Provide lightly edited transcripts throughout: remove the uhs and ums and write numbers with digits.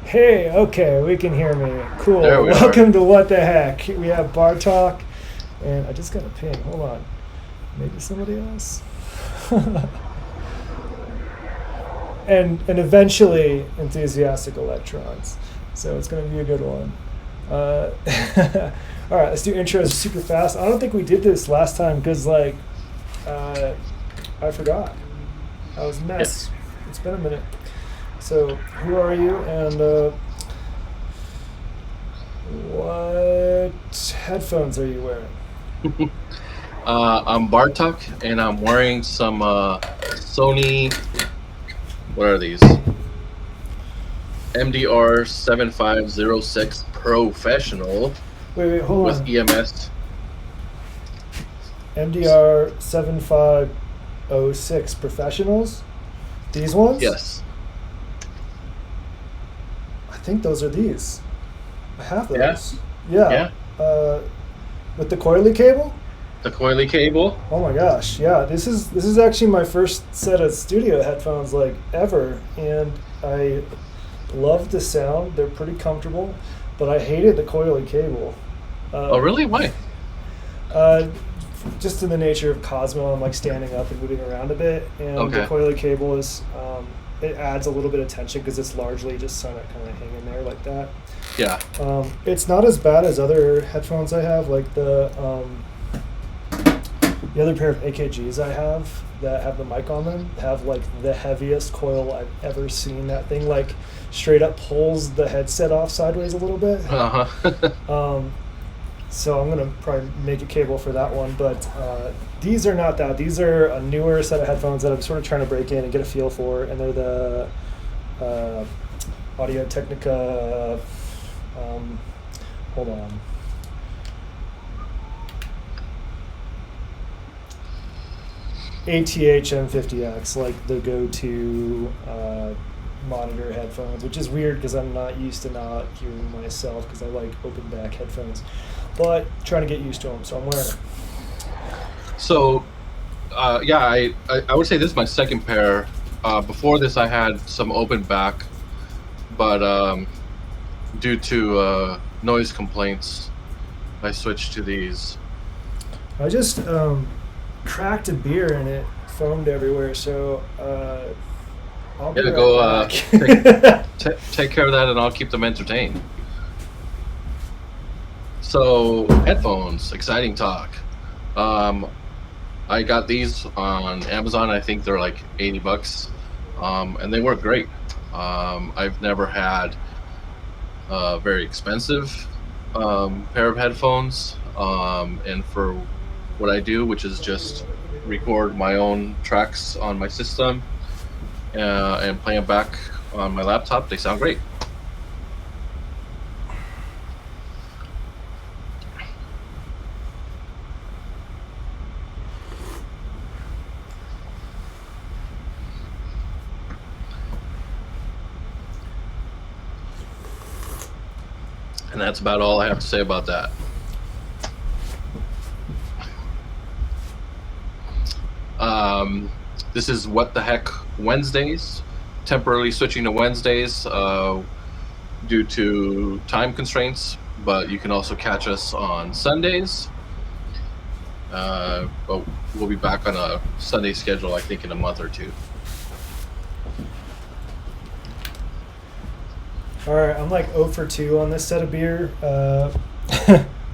Hey, okay, we can hear me. There Cool. we are. Welcome to What the Heck. We have Bar Talk, and I just got a ping. Hold on. Maybe somebody else? and eventually Enthusiastic Electrons. So it's going to be a good one. Uh, all right, let's do intros super fast. I don't think we did this last time because, uh, I forgot. I was a mess. Yes. It's been a minute. So, who are you, and what headphones are you wearing? I'm Bartok, and I'm wearing some Sony. What are these? MDR 7506 Professional Wait, hold with on. EMS. MDR 7506 Professionals? These ones? Yes. I think those are these. I have Yeah. those. Yeah. Yeah. Uh, with the coily cable? The coily cable. Oh my gosh, yeah. This is actually my first set of studio headphones like ever, and I love the sound. They're pretty comfortable, but I hated the coily cable. Oh, Um, really? Why? uh, just in the nature of Cosmo, I'm like standing up and moving around a bit, and the Okay. coily cable is it adds a little bit of tension because it's largely just kind of hanging there like that. Yeah. It's not as bad as other headphones I have, like the other pair of AKGs I have that have the mic on them have like the heaviest coil I've ever seen. That thing like straight up pulls the headset off sideways a little bit. Uh huh. Um, so I'm gonna probably make a cable for that one. But these are not that. These are a newer set of headphones that I'm sort of trying to break in and get a feel for, and they're the uh, Audio Technica. Um, hold on. ATH M50X, like the go-to monitor headphones, which is weird because I'm not used to not hearing myself because I like open back headphones, but trying to get used to them, so I'm wearing them. So, yeah, I would say this is my second pair. Before this, I had some open back, but due to noise complaints, I switched to these. I just cracked a beer and it foamed everywhere, so I'll be Yeah, right go back. take care of that, and I'll keep them entertained. So, headphones, exciting talk. Um, I got these on Amazon. I think they're like $80, and they work great. I've never had a very expensive pair of headphones, and for what I do, which is just record my own tracks on my system and play them back on my laptop, they sound great. And that's about all I have to say about that. This is What the Heck Wednesdays, temporarily switching to Wednesdays due to time constraints, but you can also catch us on Sundays. But we'll be back on a Sunday schedule, I think, in a month or two. All right, I'm like 0 for 2 on this set of beer.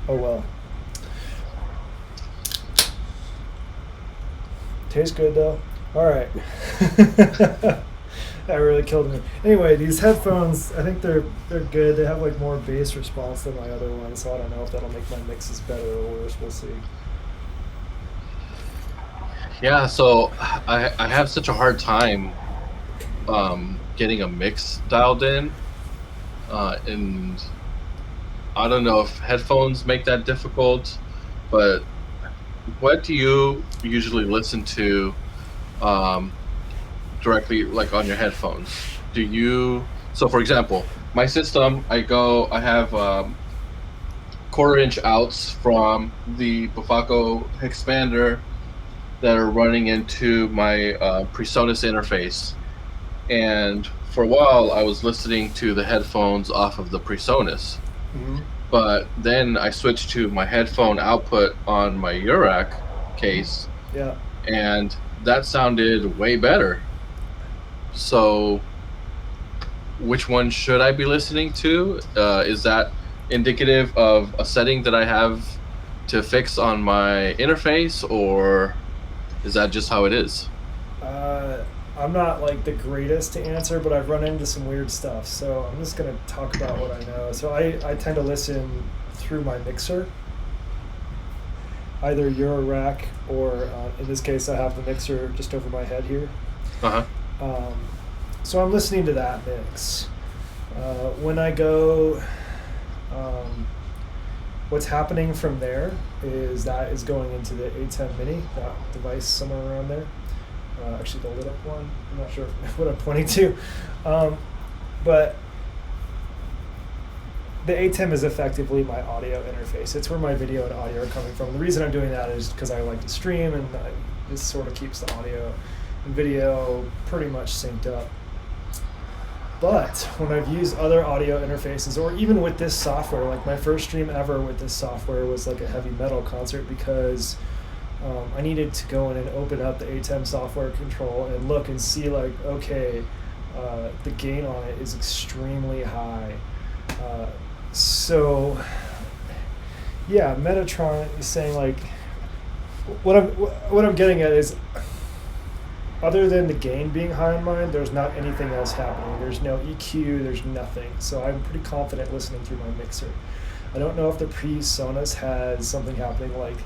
Oh well. Tastes good though. All right. That really killed me. Anyway, these headphones, I think they're good. They have like more bass response than my other ones, so I don't know if that'll make my mixes better or worse. We'll see. Yeah, so I have such a hard time getting a mix dialed in, and I don't know if headphones make that difficult, but what do you usually listen to um, directly, like on your headphones? Do you? So, for example, my system, I have 1/4 inch outs from the Bufaco expander that are running into my PreSonus interface, and for a while I was listening to the headphones off of the PreSonus, Hmm. but then I switched to my headphone output on my Urac case, Yeah. and that sounded way better. So, which one should I be listening to? Is that indicative of a setting that I have to fix on my interface, or is that just how it is? Uh, I'm not like the greatest to answer, but I've run into some weird stuff. So I'm just gonna talk about what I know. So I tend to listen through my mixer, either Eurorack or in this case I have the mixer just over my head here. Uh huh. Um, so I'm listening to that mix. When I go, um, what's happening from there is that is going into the A10 Mini, that device somewhere around there. Actually, the lit up one. I'm not sure what I'm pointing to. But the ATEM is effectively my audio interface. It's where my video and audio are coming from. The reason I'm doing that is because I like to stream, and this sort of keeps the audio and video pretty much synced up. But when I've used other audio interfaces, or even with this software, like my first stream ever with this software was like a heavy metal concert, because I needed to go in and open up the ATEM software control and look and see like, okay, the gain on it is extremely high. So yeah, Metatron is saying like, what I'm getting at is, other than the gain being high in mine, there's not anything else happening. There's no EQ, there's nothing. So I'm pretty confident listening through my mixer. I don't know if the PreSonus has something happening, like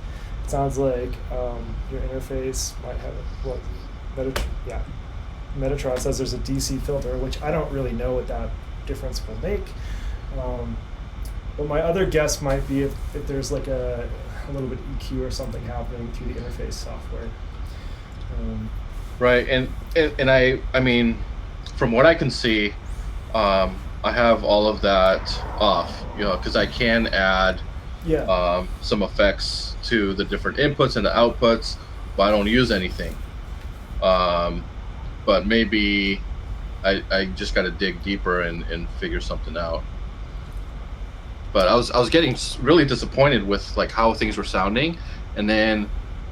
it sounds like your interface might have what Metatron says there's a DC filter, which I don't really know what that difference will make. But my other guess might be if there's like a little bit EQ or something happening through the interface software. Right, and I mean, from what I can see, I have all of that off, because I can add Yeah. some effects to the different inputs and the outputs, but I don't use anything. But maybe I just got to dig deeper and figure something out. But I was getting really disappointed with like how things were sounding, and then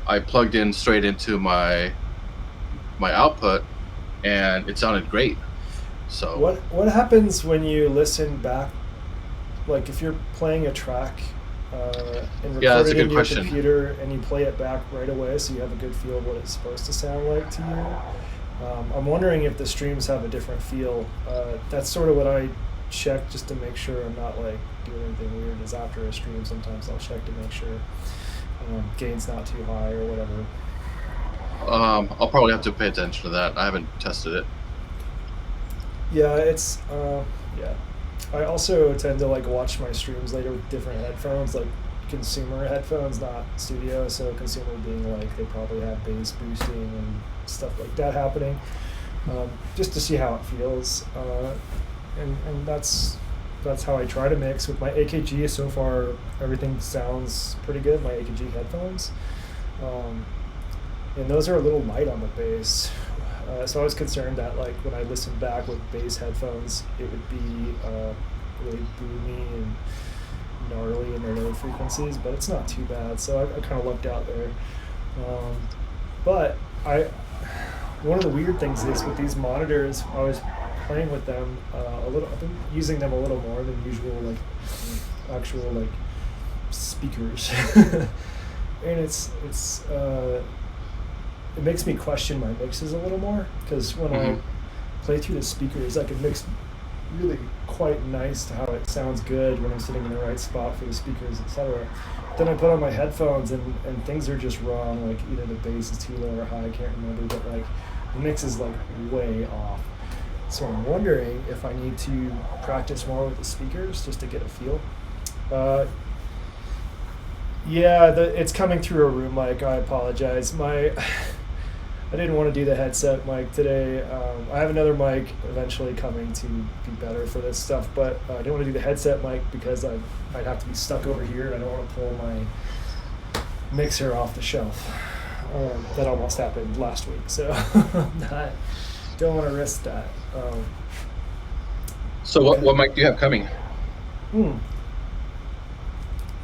I plugged in straight into my output, and it sounded great. So What happens when you listen back? Like if you're playing a track and yeah, that's a recording good in your question. computer, and you play it back right away, so you have a good feel of what it's supposed to sound like to you. I'm wondering if the streams have a different feel. That's sort of what I check just to make sure I'm not like doing anything weird. Is after a stream, sometimes I'll check to make sure gain's not too high or whatever. I'll probably have to pay attention to that. I haven't tested it. Yeah, it's yeah. I also tend to like watch my streams later with different headphones, like consumer headphones, not studio. So consumer being like they probably have bass boosting and stuff like that happening, just to see how it feels. And that's how I try to mix with my AKG. So far, everything sounds pretty good. My AKG headphones. And those are a little light on the bass. So I was concerned that like when I listened back with bass headphones, it would be really boomy and gnarly in the low frequencies, but it's not too bad. So I kind of lucked out there. But one of the weird things is with these monitors, I was playing with them a little. I've been using them a little more than usual, like actual like speakers, and it makes me question my mixes a little more, because when I play through the speakers, I can mix really quite nice to how it sounds good when I'm sitting in the right spot for the speakers, etc. Then I put on my headphones and things are just wrong. Like either the bass is too low or high, I can't remember, but like the mix is like way off. So I'm wondering if I need to practice more with the speakers just to get a feel. Yeah, it's coming through a room mic. I apologize. I didn't want to do the headset mic today. I have another mic eventually coming to be better for this stuff, but I didn't want to do the headset mic because I'd have to be stuck over here, and I don't want to pull my mixer off the shelf. That almost happened last week, so don't want to risk that. So what mic do you have coming? Hmm.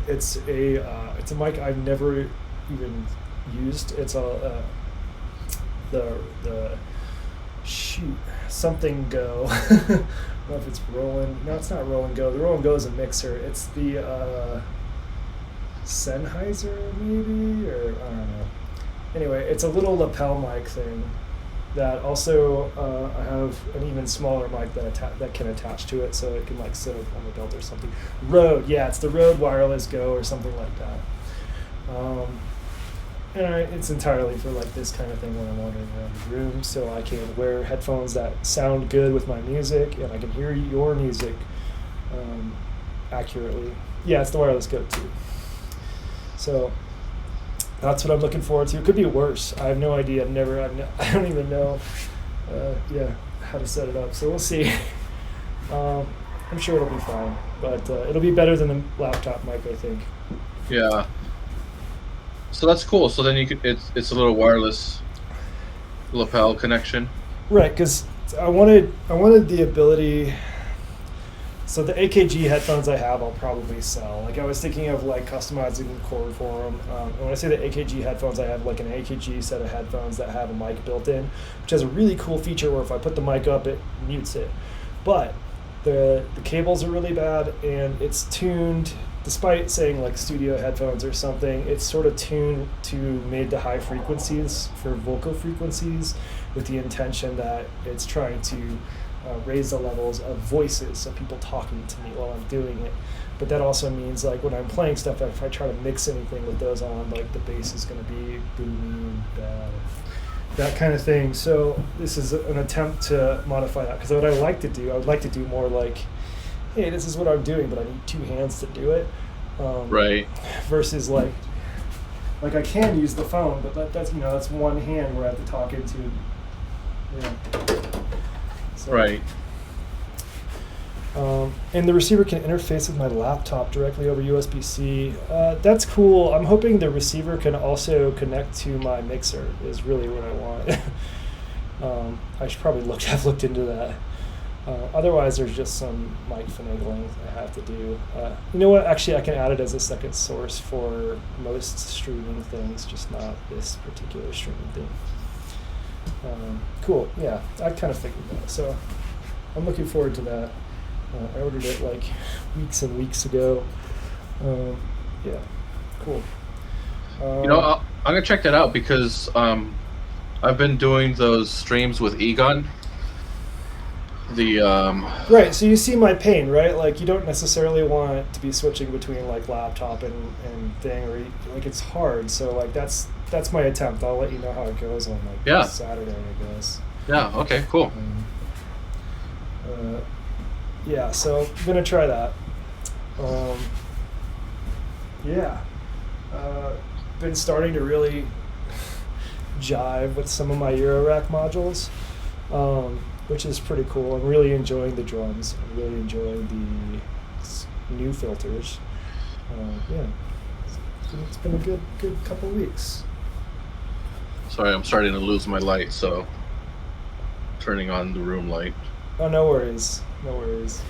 It's a mic I've never even used. It's the shoot something Go. I don't know if it's Roland. No, it's not Roland Go. The Roland Go is a mixer. It's the Sennheiser maybe, or I don't know. Anyway, it's a little lapel mic thing that also I have an even smaller mic that can attach to it, so it can like sit on the belt or something. Rode, yeah, it's the Rode Wireless Go or something like that. And it's entirely for like this kind of thing when I'm wandering around the room, so I can wear headphones that sound good with my music, and I can hear your music accurately. Yeah, it's the Wireless Go too. So that's what I'm looking forward to. It could be worse. I have no idea. I don't even know, how to set it up. So we'll see. I'm sure it'll be fine, but it'll be better than the laptop mic, I think. Yeah. So that's cool. So then it's a little wireless lapel connection. Right, because I wanted the ability. So the AKG headphones I have, I'll probably sell. Like I was thinking of like customizing the cord for them. And when I say the AKG headphones, I have like an AKG set of headphones that have a mic built in, which has a really cool feature where if I put the mic up, it mutes it. But the cables are really bad, and it's tuned. Despite saying like studio headphones or something, it's sort of tuned to mid to high frequencies for vocal frequencies, with the intention that it's trying to raise the levels of voices, so people talking to me while I'm doing it. But that also means like when I'm playing stuff, if I try to mix anything with those on, like the bass is going to be boomy and bad, that kind of thing. So this is an attempt to modify that, because what I would like to do more like, hey, this is what I'm doing, but I need two hands to do it. Right. Versus like I can use the phone, but that's that's one hand where I have to talk into. So, Right. And the receiver can interface with my laptop directly over USB-C. That's cool. I'm hoping the receiver can also connect to my mixer is really what I want. I should probably have looked into that. Otherwise, there's just some mic finagling I have to do. You know what? Actually, I can add it as a second source for most streaming things, just not this particular streaming thing. Cool. Yeah, I kind of figured that. So I'm looking forward to that. I ordered it like weeks and weeks ago. Yeah, cool. I'm gonna check that out because I've been doing those streams with Egon. Right, so you see my pain, right? Like you don't necessarily want to be switching between like laptop and thing, or like it's hard. So like that's my attempt. I'll let you know how it goes on like Saturday, I guess. Yeah. Okay. Cool. Yeah, so I'm gonna try that. Been starting to really jive with some of my Eurorack modules, which is pretty cool. I'm really enjoying the drums. I'm really enjoying the new filters. It's been a good couple of weeks. Sorry, I'm starting to lose my light, so turning on the room light. Oh, no worries. No worries.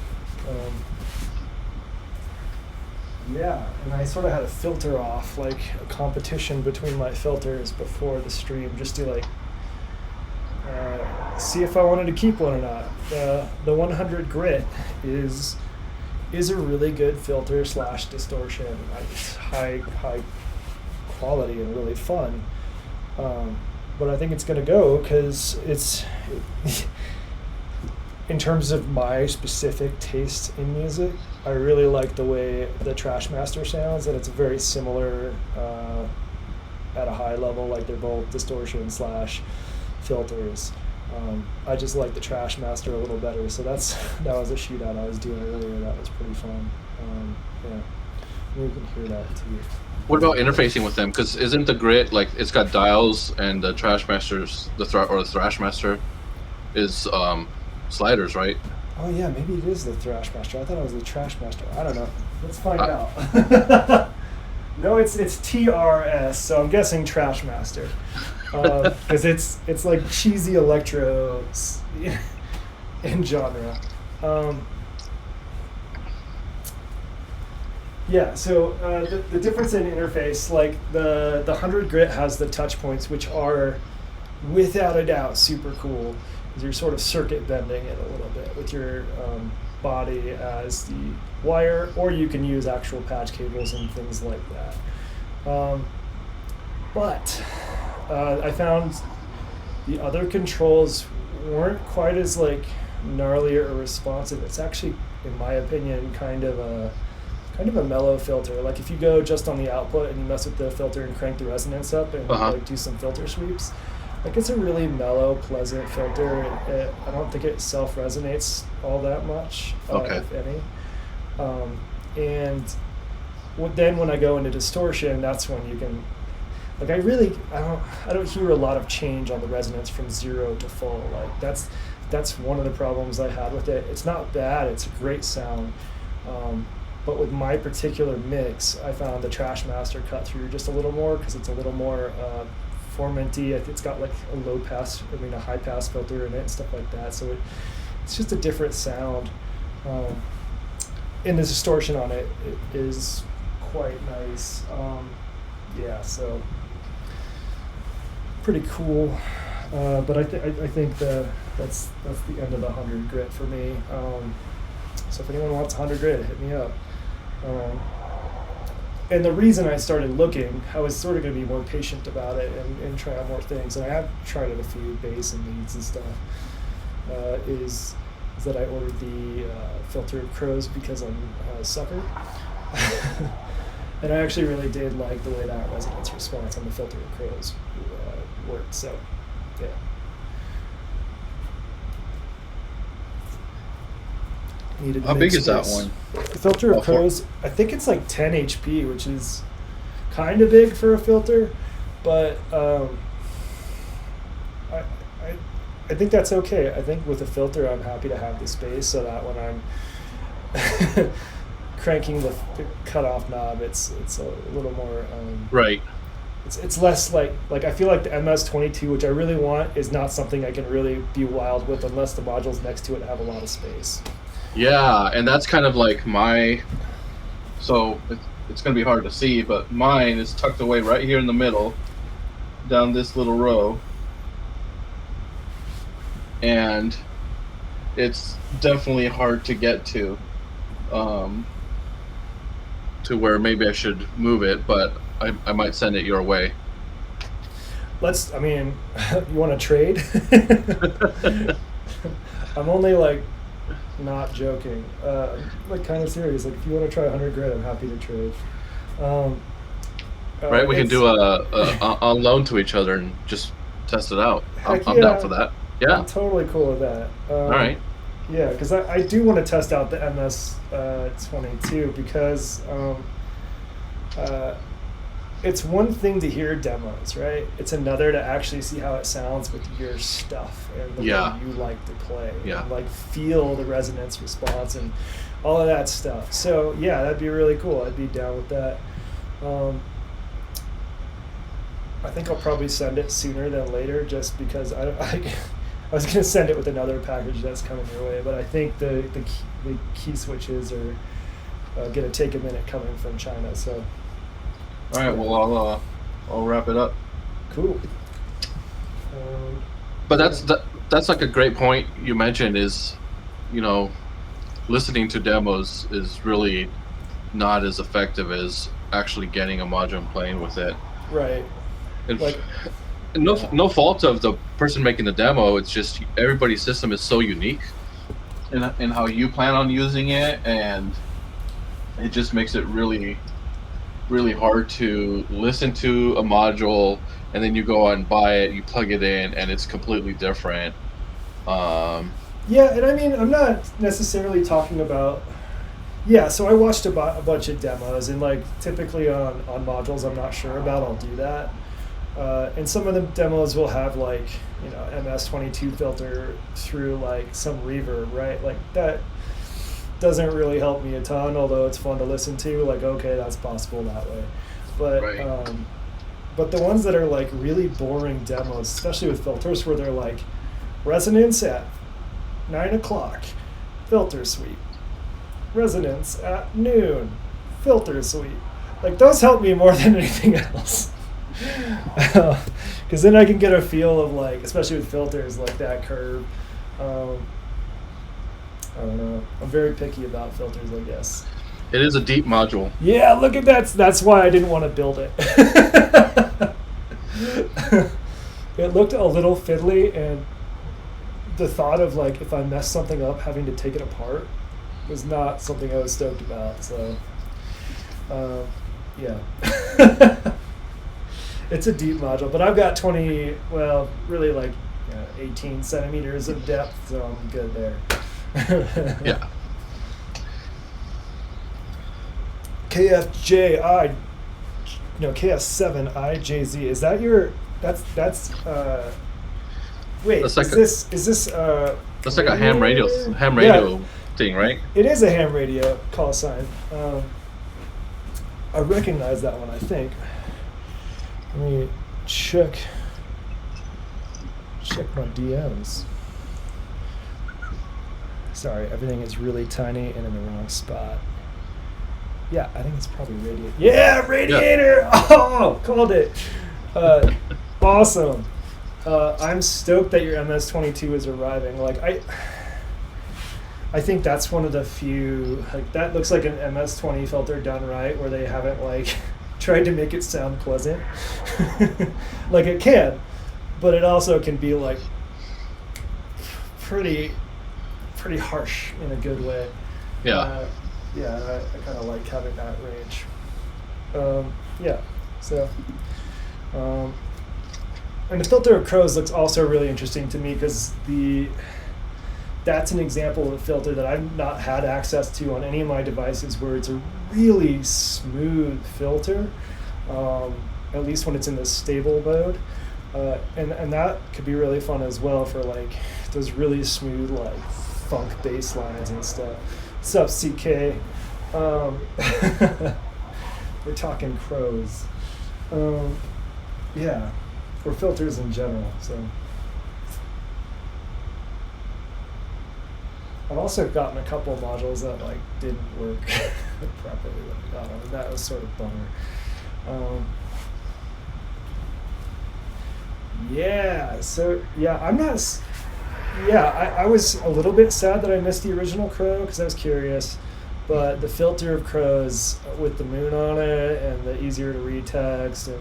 And I sort of had a filter off, like a competition between my filters before the stream, just to like see if I wanted to keep one or not. The 100 Grit is a really good filter / distortion. It's high quality and really fun. But I think it's going to go because it's in terms of my specific taste in music, I really like the way the Trashmaster sounds, and it's very similar at a high level, like they're both distortion / filters. I just like the Trashmaster a little better, so that was a shootout I was doing earlier. That was pretty fun. Maybe you can hear that too. What about interfacing with them? Because isn't the Grit like it's got dials, and the Trashmaster's the Thrashmaster is sliders, right? Oh yeah, maybe it is the Thrashmaster. I thought it was the Trashmaster. I don't know. Let's find out. No, it's TRS, so I'm guessing Trashmaster. Because it's like cheesy electro in genre. Yeah, so the difference in interface, like the 100 grit has the touch points, which are without a doubt super cool. 'Cause you're sort of circuit bending it a little bit with your body as the wire, or you can use actual patch cables and things like that. But I found the other controls weren't quite as like gnarly or responsive. It's actually, in my opinion, kind of a mellow filter. Like if you go just on the output and you mess with the filter and crank the resonance up and like do some filter sweeps, like it's a really mellow, pleasant filter. I don't think it self resonates all that much, if any. And then when I go into distortion, that's when you can, like I don't hear a lot of change on the resonance from 0 to full. Like that's one of the problems I had with it. It's not bad. It's a great sound. But with my particular mix, I found the Trash Master cut through just a little more because it's a little more formanty. It's got like a high pass filter in it and stuff like that. So it's just a different sound. And the distortion on it is quite nice. Yeah, so pretty cool. But I think that's the end of the 100 grit for me. So if anyone wants 100 grit, hit me up. And the reason I started looking, I was sort of going to be more patient about it and try out more things. And I have tried out a few bass and leads and stuff. Is that I ordered the filter of Crows because I'm a sucker. And I actually really did like the way that resonance response on the filter of Crows worked. So, yeah. How big is that one? The filter of Crows, I think it's like 10 HP, which is kind of big for a filter, but I think that's okay. I think with a filter, I'm happy to have the space so that when I'm cranking the cutoff knob, it's a little more right. It's less like I feel like the MS-22, which I really want, is not something I can really be wild with unless the modules next to it have a lot of space. Yeah, and that's kind of like so it's going to be hard to see, but mine is tucked away right here in the middle, down this little row. And it's definitely hard to get to where maybe I should move it, but I might send it your way. You want to trade? I'm only like not joking, like kind of serious. Like if you want to try 100 grit, I'm happy to trade. Right, we can do a loan to each other and just test it out. I'm down for that. Yeah, I'm totally cool with that. All right. Yeah, because I do want to test out the MS-22 because it's one thing to hear demos, right? It's another to actually see how it sounds with your stuff and the way you like to play. Yeah. And like feel the resonance response and all of that stuff. So yeah, that'd be really cool. I'd be down with that. I think I'll probably send it sooner than later just because I was going to send it with another package that's coming your way, but I think the key switches are going to take a minute coming from China. So, all right. Well, I'll wrap it up. Cool. But that's like a great point you mentioned. Is listening to demos is really not as effective as actually getting a module and playing with it. Right. And no fault of the person making the demo. It's just everybody's system is so unique in how you plan on using it, and it just makes it really, really hard to listen to a module and then you go out and buy it, you plug it in, and it's completely different. Yeah, and I mean, I'm not necessarily talking about. Yeah, so I watched a bunch of demos, and like typically on modules I'm not sure about, I'll do that. And some of the demos will have like, MS-22 filter through like some reverb, right? Like that doesn't really help me a ton, although it's fun to listen to. Like, okay, that's possible that way. But right. But the ones that are like really boring demos, especially with filters where they're like resonance at 9 o'clock, filter sweep. Resonance at noon, filter suite. Like those help me more than anything else. Because then I can get a feel of like, especially with filters, like that curve. I don't know. I'm very picky about filters, I guess. It is a deep module. Yeah, look at that. That's why I didn't want to build it. It looked a little fiddly, and the thought of like if I mess something up, having to take it apart was not something I was stoked about. So, yeah. It's a deep module, but I've got 20, well, really like 18 centimeters of depth, so I'm good there. Yeah. KF7IJZ. Is that your? That's wait. That's like is this That's like a ham radio Yeah. thing, right? It is a ham radio call sign. I recognize that one, I think. Let me check my DMs. Sorry, everything is really tiny and in the wrong spot. Yeah, I think it's probably radiator. Yeah, radiator! Yeah. Oh, called it. Awesome. I'm stoked that your MS-22 is arriving. Like I think that's one of the few, like that looks like an MS-20 filter done right, where they haven't like tried to make it sound pleasant. Like it can, but it also can be like pretty harsh in a good way. Yeah. Yeah, I kind of like having that range. Yeah, so. And the filter of crows looks also really interesting to me because that's an example of a filter that I've not had access to on any of my devices, where it's a really smooth filter, at least when it's in the stable mode. And that could be really fun as well for like those really smooth like funk bass lines and stuff. What's up, CK? We're talking crows. Yeah, or filters in general. So I've also gotten a couple of modules that like didn't work properly when I got them, and that was sort of bummer. Yeah, so yeah, I'm not. Yeah, I was a little bit sad that I missed the original Crow because I was curious, but the filter of Crows with the moon on it and the easier to read text and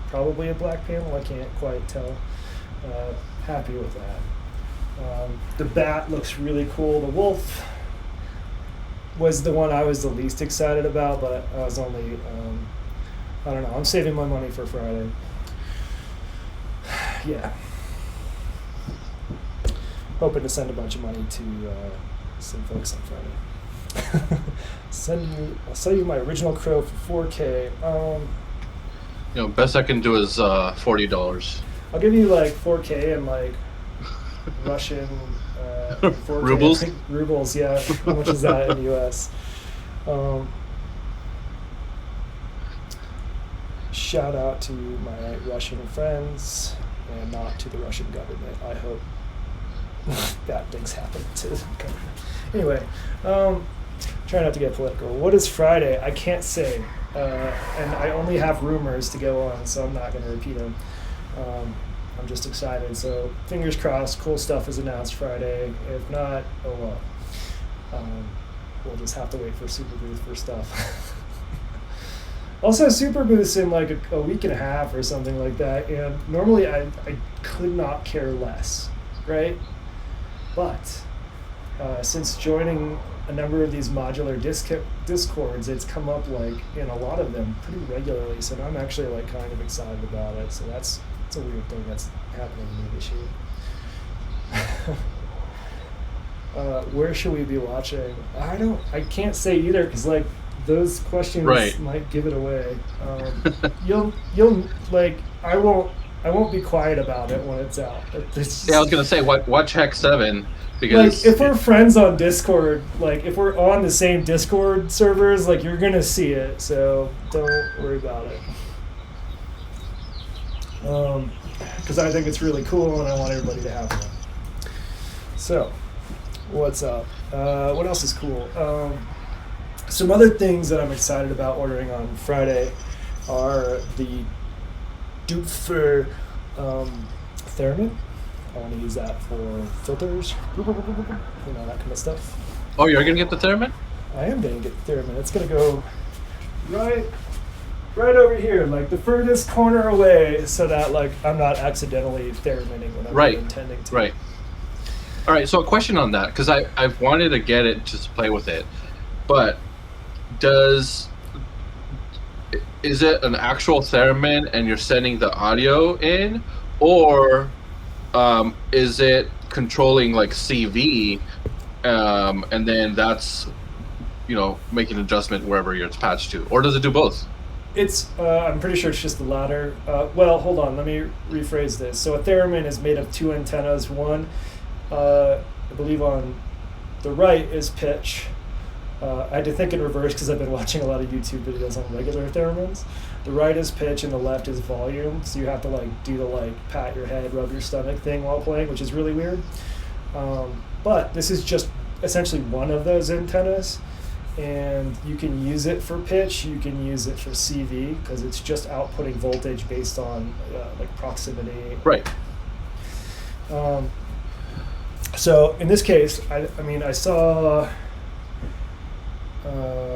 probably a black panel, I can't quite tell. Happy with that. The bat looks really cool. The wolf was the one I was the least excited about, but I was only, I don't know, I'm saving my money for Friday. Yeah. Hoping to send a bunch of money to some folks on Friday. I'll sell you my original Crow for $4K. Best I can do is $40. I'll give you like $4K and like Russian 4K. Rubles? Rubles, yeah. How much is that in US? Shout out to my Russian friends and not to the Russian government. I hope bad things happen to the government. Anyway, try not to get political. What is Friday? I can't say. And I only have rumors to go on, so I'm not going to repeat them. I'm just excited. So fingers crossed, cool stuff is announced Friday. If not, oh well. We'll just have to wait for Super Booth for stuff. Also, Super Booth's in like a week and a half or something like that, and normally I could not care less, right? But since joining a number of these modular discords, it's come up like in a lot of them pretty regularly, so I'm actually like kind of excited about it. So it's a weird thing that's happening to me this year. Where should we be watching? I can't say either, because like those questions might give it away. You'll like I won't be quiet about it when it's out. Just, I was gonna say watch Hack 7 because like if we're friends on Discord, like if we're on the same Discord servers, like you're gonna see it. So don't worry about it. Because I think it's really cool and I want everybody to have one. So, what's up? What else is cool? Some other things that I'm excited about ordering on Friday are the Doopfer Theremin. I want to use that for filters, that kind of stuff. Oh, you're gonna get the Theremin? I am going to get the Theremin. It's going to go right over here, like the furthest corner away, so that like I'm not accidentally Theraminning when I'm not intending to. Right. All right. So a question on that, because I've wanted to get it just to play with it, but is it an actual Theremin and you're sending the audio in, or is it controlling like CV, and then that's making an adjustment wherever it's patched to, or does it do both? It's I'm pretty sure it's just the latter. Well, hold on, let me rephrase this. So a Theremin is made of two antennas. One, I believe on the right is pitch. I had to think in reverse because I've been watching a lot of YouTube videos on regular Theramins. The right is pitch and the left is volume. So you have to like do the pat your head, rub your stomach thing while playing, which is really weird. But this is just essentially one of those antennas. And you can use it for pitch, you can use it for CV, because it's just outputting voltage based on proximity. Right. So in this case, I saw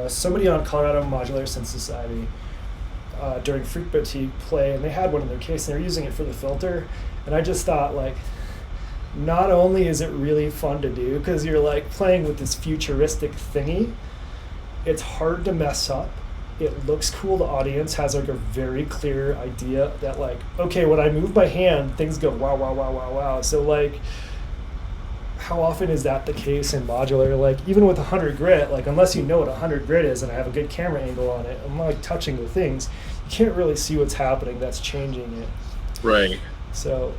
somebody on Colorado Modular Synth Society during Freak Boutique play, and they had one in their case, and they were using it for the filter, and I just thought not only is it really fun to do, because you're playing with this futuristic thingy, it's hard to mess up. It looks cool. The audience has a very clear idea that okay, when I move my hand, things go wow, wow, wow, wow, wow. So how often is that the case in modular? Even with 100 grit, unless you know what 100 grit is and I have a good camera angle on it, I'm touching the things, you can't really see what's happening that's changing it. Right. So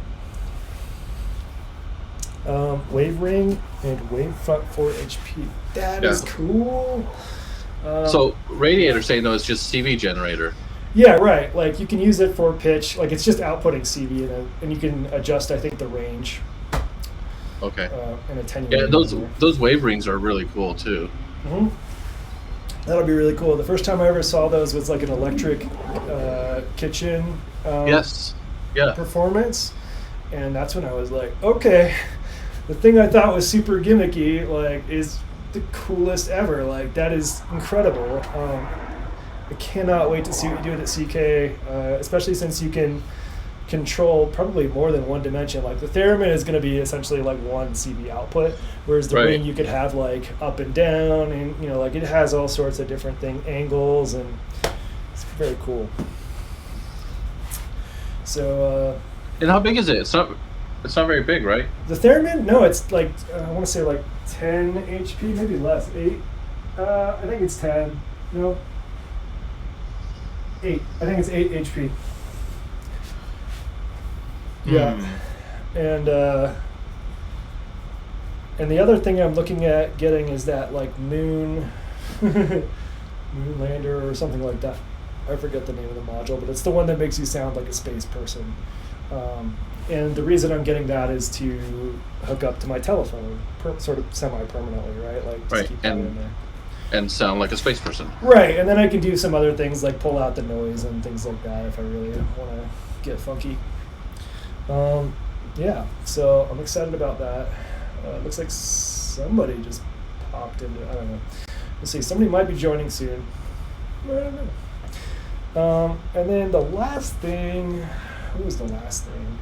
wave ring and wavefront 4 HP. That is cool. So Radiator's saying though it's just CV generator. Yeah, right. You can use it for pitch. It's just outputting CV and you can adjust, I think, the range. Okay. And attenuate. Yeah, those wave rings are really cool too. Mm-hmm. That'll be really cool. The first time I ever saw those was an electric kitchen. Yes. Yeah. Performance, and that's when I was okay, the thing I thought was super gimmicky is the coolest ever. That is incredible. I cannot wait to see what you do with it, CK, especially since you can control probably more than one dimension. The Theremin is going to be essentially one CV output, whereas the ring you could have up and down, and it has all sorts of different angles, and it's very cool. So and how big is it? It's not very big, right? The Theremin? No, it's I want to say 10 HP, maybe less. 8. I think it's 10. No. 8. I think it's 8 HP. Yeah. And the other thing I'm looking at getting is that moon lander or something like that. I forget the name of the module, but it's the one that makes you sound like a space person. And the reason I'm getting that is to hook up to my telephone, sort of semi-permanently, right? Just keep that in there. And sound like a space person. Right, and then I can do some other things pull out the noise and things like that if I really want to get funky. Yeah, so I'm excited about that. It looks like somebody just popped into, I don't know. Let's see, somebody might be joining soon. I don't know. And then the last thing, what was the last thing?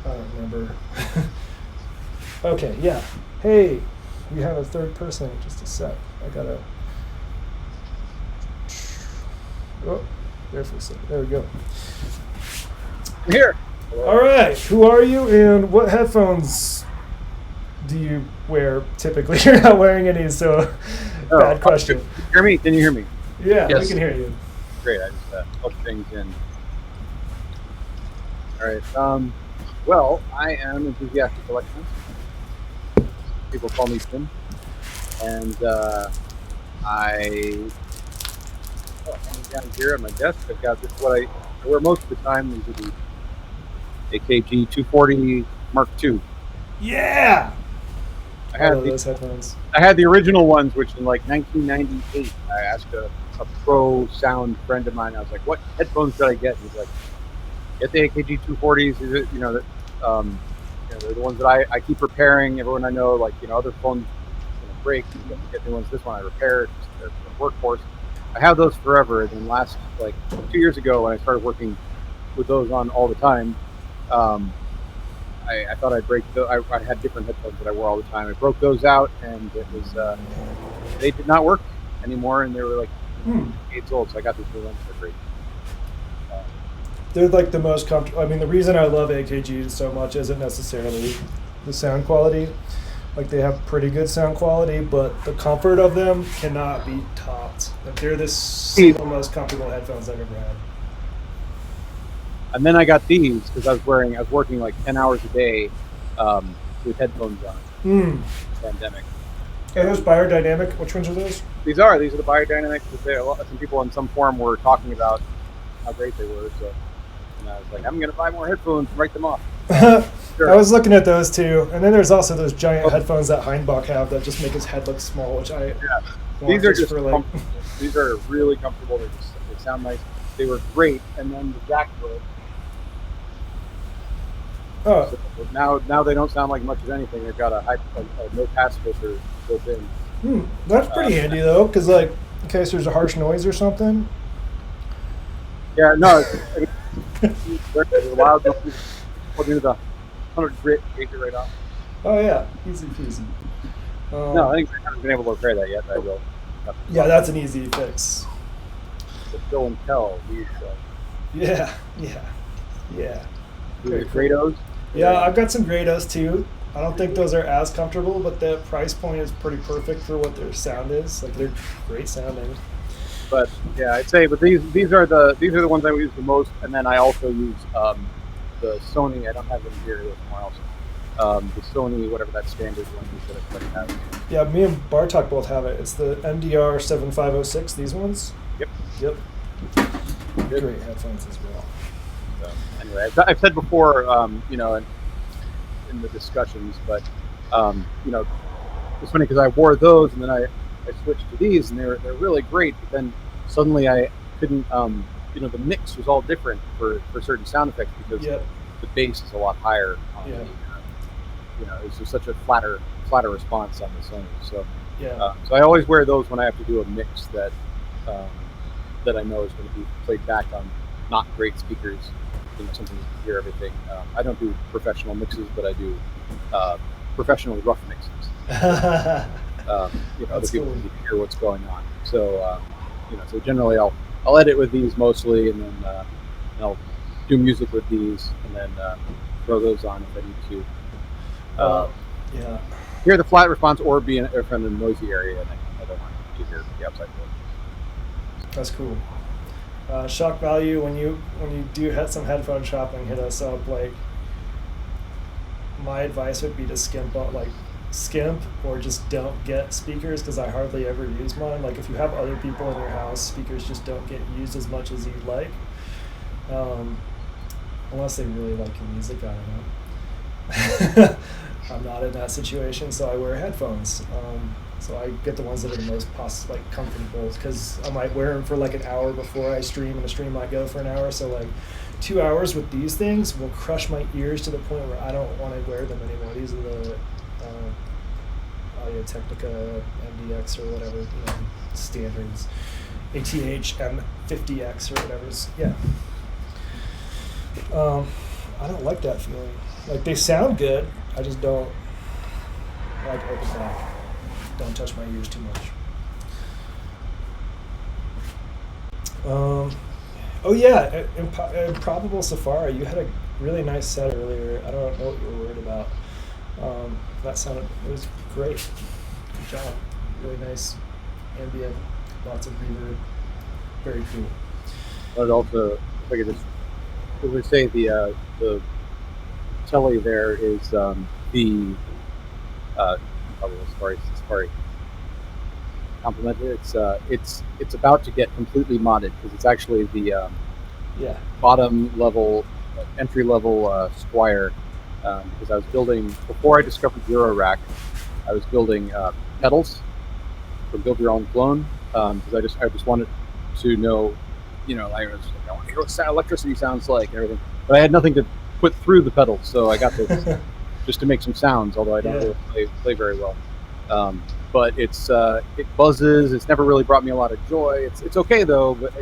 I don't remember. Okay, yeah. Hey, we have a third person. Just a sec. I gotta. Oh, there for a second. There we go. I'm here. All right. Who are you, and what headphones do you wear typically? You're not wearing any, so bad question. Can you hear me? Can you hear me? Yeah, yes. We can hear you. Great. I just plugged things in. All right. Well, I am Enthusiastic Electronics. People call me Tim, and I'm down here at my desk. I've got this. What I wear most of the time is the AKG 240 Mark II. Yeah. I I had love the, those headphones. I had the original ones, which in like 1998, I asked a pro sound friend of mine. I was like, "What headphones should I get?" And he's like, "Get the AKG 240s. They're the ones that I keep repairing. Everyone I know, like other phones break. You get new ones. This one I repaired. They're workhorse. I have those forever. And then last like 2 years ago, when I started working with those on all the time, I thought I'd break. I had different headphones that I wore all the time. I broke those out, and it was they did not work anymore, and they were like Hmm. 8 years old. So I got these new ones. They're great. They're like the most comfortable. I mean, the reason I love AKG so much isn't necessarily the sound quality. Like they have pretty good sound quality, but the comfort of them cannot be topped. Like they're the single most comfortable headphones I've ever had. And then I got these because I was working like 10 hours a day with headphones on. Hmm. Pandemic. Are those biodynamic? Which ones are those? These are the biodynamics. Some people on some forum were talking about how great they were. So, and I was like, I'm gonna buy more headphones and write them off. Sure. I was looking at those too, and then there's also those giant headphones that Heinbach have that just make his head look small, which I want These are just for like. comfortable. These are really comfortable. They sound nice. They were great, and then the jack broke. Oh, So now they don't sound like much of anything. They've got a no pass filter built in. that's pretty handy though, because like in case there's a harsh noise or something. Yeah, no, there's a loud noise. Put into the 100 grit, take it right off. Oh yeah, easy peasy. No, I think I haven't been able to repair that yet. I will. Yeah, that's an easy fix. The Bill and Tell. These Yeah. Very cool. Grados. Yeah, I've got some Grados too. I don't think those are as comfortable, but the price point is pretty perfect for what their sound is. Like they're great sounding. But yeah, I'd say, but these are the ones I use the most, and then I also use the Sony. I don't have them here somewhere else. The Sony, whatever that standard one is that everybody has. Yeah, me and Bartok both have it. It's the MDR 7506. These ones. Yep. Great headphones as well. So anyway, I've said before, in the discussions, but it's funny because I wore those and then I switched to these, and they're really great. But then suddenly I couldn't, the mix was all different for certain sound effects because the bass is a lot higher. On it's just such a flatter response on the Sony. So so I always wear those when I have to do a mix that I know is going to be played back on not great speakers. Something you can hear everything. I don't do professional mixes, but I do professionally rough mixes. Other people can hear what's going on. So, so generally I'll edit with these mostly, and then I'll do music with these, and then throw those on if I need to. Hear the flat response or be in a noisy area, and I don't want to hear the outside noise. That's cool. Shock value when you do some headphone shopping, hit us up. Like my advice would be to skimp or just don't get speakers, because I hardly ever use mine. Like if you have other people in your house, speakers just don't get used as much as you'd like, unless they really like your music. I don't know. I'm not in that situation, so I wear headphones. So I get the ones that are the most comfortable, because I might wear them for like an hour before I stream, and the stream might go for an hour. So like 2 hours with these things will crush my ears to the point where I don't want to wear them anymore. These are the Audio Technica MDX or whatever, standards, ATH M50X or whatever. Yeah. I don't like that feeling. Like they sound good, I just don't like open back. Don't touch my ears too much. Improbable Safari. You had a really nice set earlier. I don't know what you were worried about. It was great. Good job. Really nice ambient, lots of reverb. Very cool. But also, if I could just quickly say the telly there is Safari complimented. It's about to get completely modded because it's actually the bottom level, entry level Squire. Because I was building before I discovered Eurorack, I was building pedals for build your own clone because I just wanted to know, I was like, I want to hear what electricity sounds like and everything, but I had nothing to put through the pedals, so I got this just to make some sounds. Although I don't really play very well, but it buzzes. It's never really brought me a lot of joy. It's okay though, but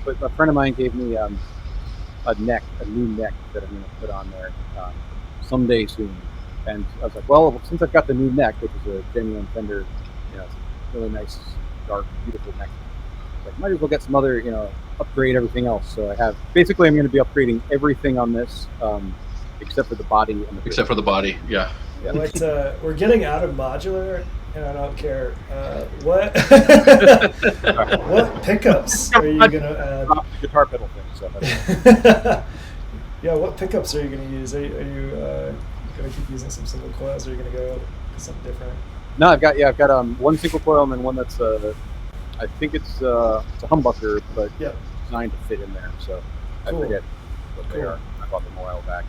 but a friend of mine gave me a new neck that I'm going to put on there someday soon. And I was like, well, since I've got the new neck, which is a genuine Fender, it's a really nice, dark, beautiful neck. Like, might as well get some other, upgrade everything else. So I'm going to be upgrading everything on this, except for the body and the except for the body, yeah. But we're getting out of modular, and I don't care. What what pickups are you gonna add? Drop the guitar pedal thing. So yeah, what pickups are you gonna use? Are you gonna keep using some single coils, or are you gonna go to something different? No, I've got one single coil and then one that's I think it's a humbucker, but designed to fit in there. So I forget what they are. I bought them a while back.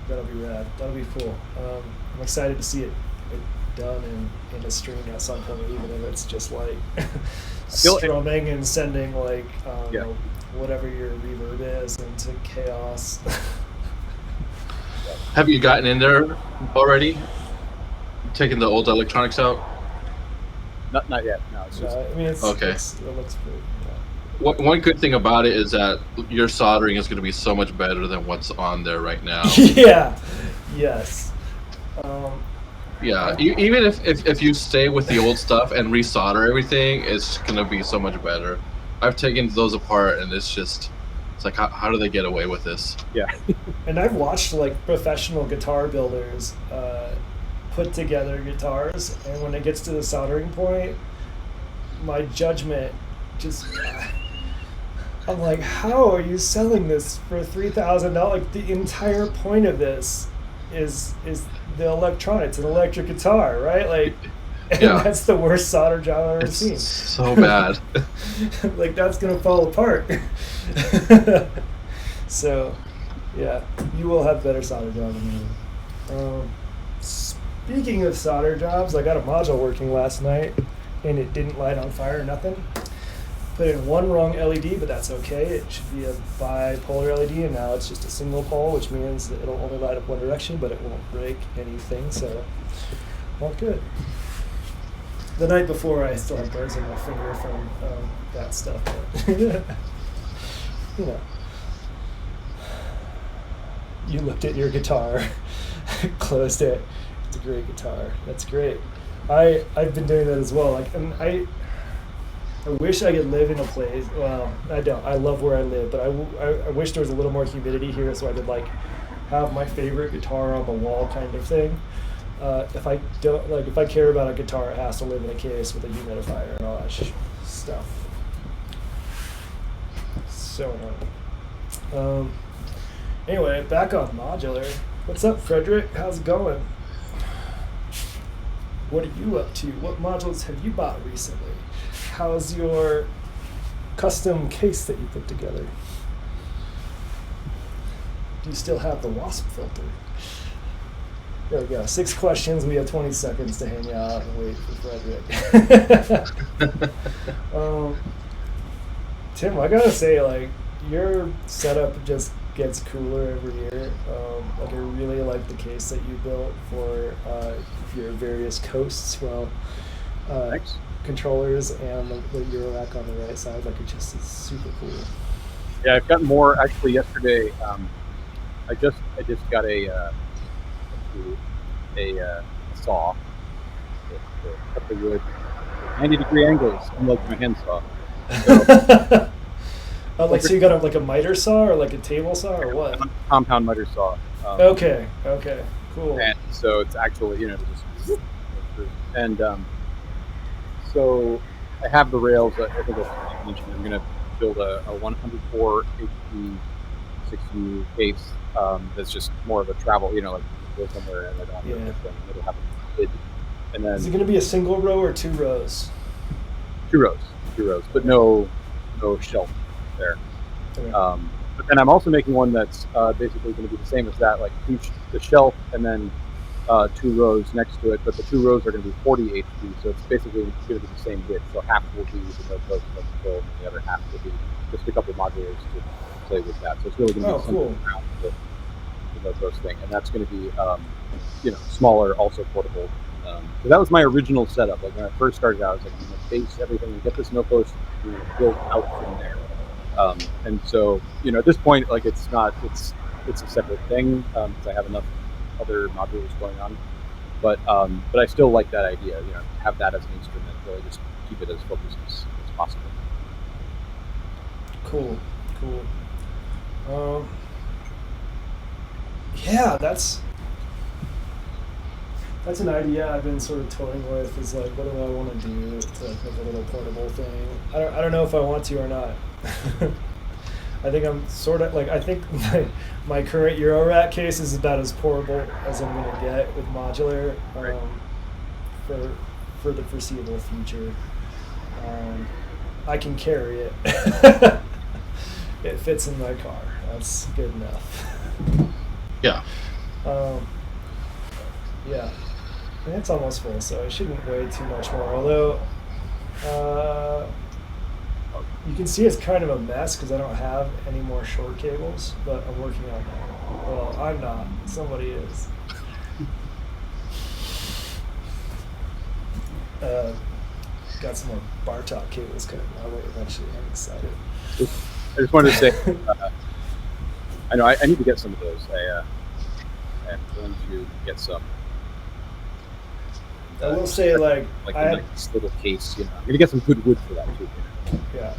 That'll be rad. That'll be cool. I'm excited to see it done in a string at some point, even if it's just like strumming and sending like whatever your reverb is into chaos. Have you gotten in there already? Taking the old electronics out? Not yet. No, it's just. I mean, it looks good. One good thing about it is that your soldering is going to be so much better than what's on there right now. Yeah. Yes. Yeah. Even if you stay with the old stuff and resolder everything, it's going to be so much better. I've taken those apart, and it's like, how do they get away with this? Yeah. And I've watched like professional guitar builders put together guitars, and when it gets to the soldering point, my judgment just. I'm like, how are you selling this for $3,000? Like, the entire point of this is the electronics, an electric guitar, right? Like, and that's the worst solder job I've ever seen. So bad. Like, that's gonna fall apart. So, yeah, you will have better solder job than me. Speaking of solder jobs, I got a module working last night, and it didn't light on fire or nothing. Put in one wrong LED, but that's okay. It should be a bipolar LED, and now it's just a single pole, which means that it'll only light up one direction, but it won't break anything, so all good. The night before, I still had burns on my finger from that stuff, but you looked at your guitar, closed it. It's a great guitar. That's great. I've been doing that as well. Like, and I wish I could live in a place. Well, I don't. I love where I live, but I wish there was a little more humidity here, so I could like have my favorite guitar on the wall, kind of thing. If I care about a guitar, it has to live in a case with a humidifier and all that stuff. So annoying. Anyway, back on modular. What's up, Frederick? How's it going? What are you up to? What modules have you bought recently? How's your custom case that you put together? Do you still have the WASP filter? There we go. 6 questions. We have 20 seconds to hang out and wait for Frederick. Tim, I gotta say, like, your setup just gets cooler every year. Like, I really like the case that you built for your various coasts. Thanks. Controllers and the Eurorack on the right side. Like, it just is super cool. Yeah, I've gotten more actually. Yesterday, I just got a saw to cut the wood at 90-degree angles, unlike my hand saw. So, like, so you got like a miter saw or like a table saw or what? Compound miter saw. Okay, cool. And so it's actually, just and so I have the rails. I think I mentioned I'm going to build a 104 HP 6U case that's just more of a travel, like go somewhere and I don't have to it'll have a lid. And then is it going to be a single row or 2 rows? 2 rows, but no shelf there. Okay. But then I'm also making one that's basically going to be the same as that, like the shelf, and then 2 rows next to it, but the 2 rows are going to be 40 HP, so it's basically going to be the same width. So half will be the notebook and the other half will be just a couple modules to play with that. So it's really going to be cool. around the notebook thing, and that's going to be smaller, also portable. So that was my original setup. Like when I first started out, I was like, I'm going to base everything and get this notebook built out from there. And so at this point, like it's a separate thing because I have enough other modules going on, but I still like that idea. Have that as an instrument, really just keep it as focused as possible. Cool. Yeah, that's an idea I've been sort of toying with. Is like, what do I want to do to like make a little portable thing? I don't know if I want to or not. I think I'm sort of like, I think my current Eurorack case is about as portable as I'm going to get with modular for the foreseeable future. I can carry it. It fits in my car. That's good enough. Yeah. Yeah. And it's almost full, so I shouldn't weigh too much more. Although, you can see it's kind of a mess because I don't have any more short cables, but I'm working on that. Well, I'm not. Somebody is. Got some more Bartok cables coming my way eventually. I'm excited. I just wanted to say, I know I need to get some of those. I'm going to get some. I will say, like a nice little case. I'm going to get some good wood for that too. Yeah,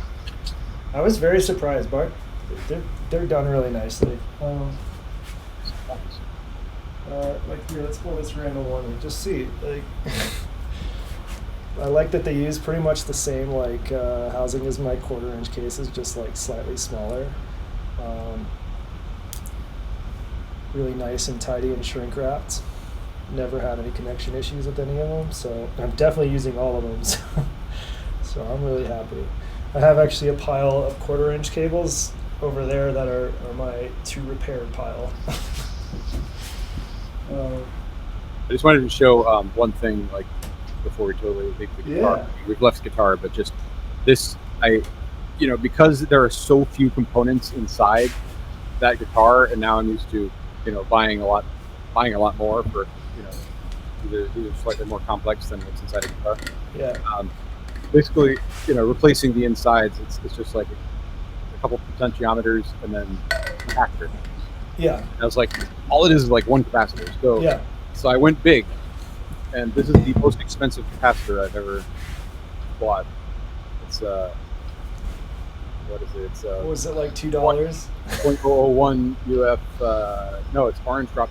I was very surprised, Bart. They're done really nicely. Like here, let's pull this random one and just see. Like, I like that they use pretty much the same housing as my 1/4-inch cases, just like slightly smaller. Really nice and tidy and shrink wrapped. Never had any connection issues with any of them, so I'm definitely using all of them. So I'm really happy. I have actually a pile of 1/4-inch cables over there that are my 2 repaired pile. I just wanted to show one thing, like before we totally leave the guitar. Yeah. We've left guitar, but just this, because there are so few components inside that guitar, and now I'm used to, buying a lot more for, either slightly more complex than what's inside a guitar. Yeah. Basically, replacing the insides, it's just like a couple potentiometers and then a actor. Yeah. And I was like, all it is like one capacitor. So I went big, and this is the most expensive capacitor I've ever bought. It's what is it? It's What was it, like $2? 0.001 UF. No, it's orange drop.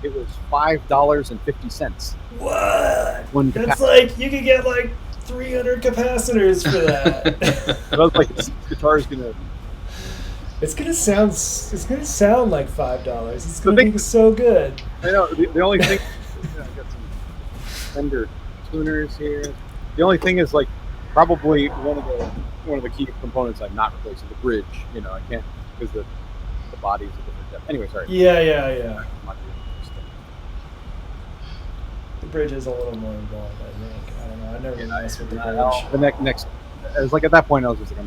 It was $5.50. What? One That's like you could get like 300 capacitors for that. I was like, this guitar is gonna. It's gonna sound like $5. It's gonna be so good. I know. The only thing, I got some Fender tuners here. The only thing is like probably one of the key components I'm not replacing, the bridge. I can't because the body's a different depth. Anyway, sorry. Yeah. The bridge is a little more involved, I think. I don't know. I never really messed with the bridge. The next, it was like at that point I was just like, I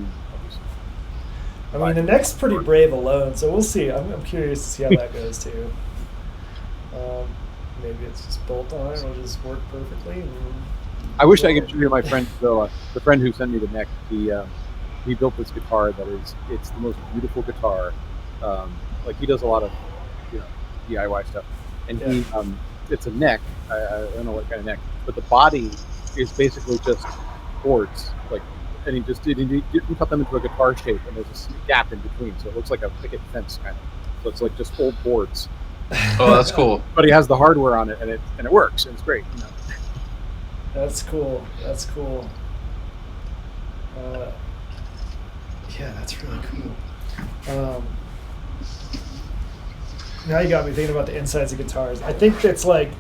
mean, the neck's pretty brave alone, so we'll see. I'm curious to see how that goes too. Maybe it's just bolt on; it'll just work perfectly. I wish I could show you my friend. So the friend who sent me the neck, he built this guitar it's the most beautiful guitar. Like he does a lot of DIY stuff, and he it's a neck. I don't know what kind of neck, but the body is basically just boards, like. And he cut them into a guitar shape, and there's a gap in between, so it looks like a picket fence kind of. So it's like just old boards. Oh, that's cool. But he has the hardware on it, and it works, and it's great. That's cool. Yeah, that's really cool. Now you got me thinking about the insides of guitars. I think that's like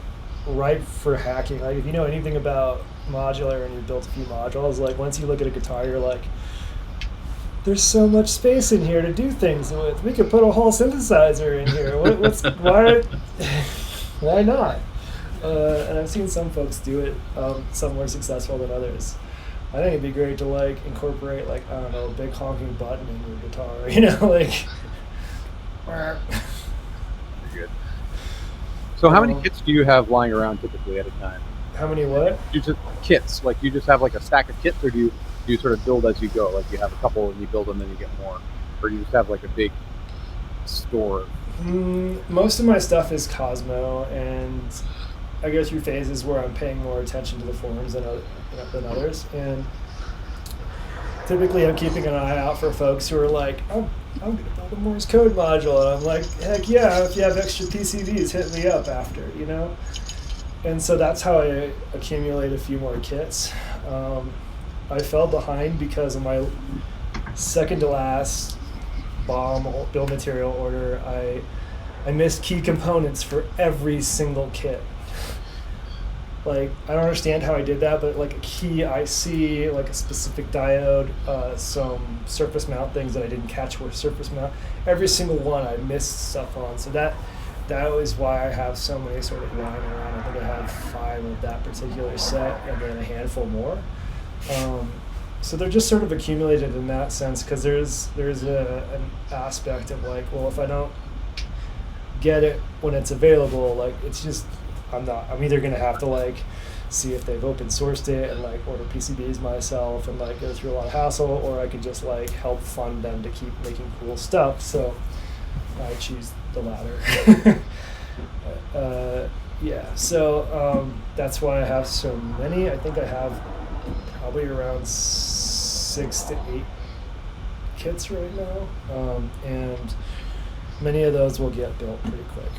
ripe for hacking. Like if you know anything about modular and you built a few modules, like once you look at a guitar, you're like, there's so much space in here to do things with. We could put a whole synthesizer in here. Why not? And I've seen some folks do it, some more successful than others. I think it'd be great to like incorporate like, I don't know, a big honking button in your guitar, you know, like. Very good. So how many Um, kits do you have lying around typically at a time? How many what? You just kits, like you just have like a stack of kits, or do you sort of build as you go? Like you have a couple and you build them, then you get more, or do you just have like a big store? Most of my stuff is Cosmo, and I go through phases where I'm paying more attention to the forums than others. And typically, I'm keeping an eye out for folks who are like, I'm going to build a Morse code module. And I'm like, heck yeah, if you have extra PCBs, hit me up after, you know? And so that's how I accumulate a few more kits. I fell behind because of my second to last BOM bill material order. I missed key components for every single kit. Like, I don't understand how I did that, but like a key IC, like a specific diode, some surface mount things that I didn't catch were surface mount. Every single one I missed stuff on. So that was why I have so many sort of lying around. I think I have 5 of that particular set and then a handful more. So they're just sort of accumulated in that sense, because there's an aspect of like, well, if I don't get it when it's available, like it's just I'm either gonna have to like see if they've open sourced it and like order PCBs myself and like go through a lot of hassle, or I could just like help fund them to keep making cool stuff. So I choose the latter. Yeah, so that's why I have so many. I think I have probably around 6 to 8 kits right now, and many of those will get built pretty quick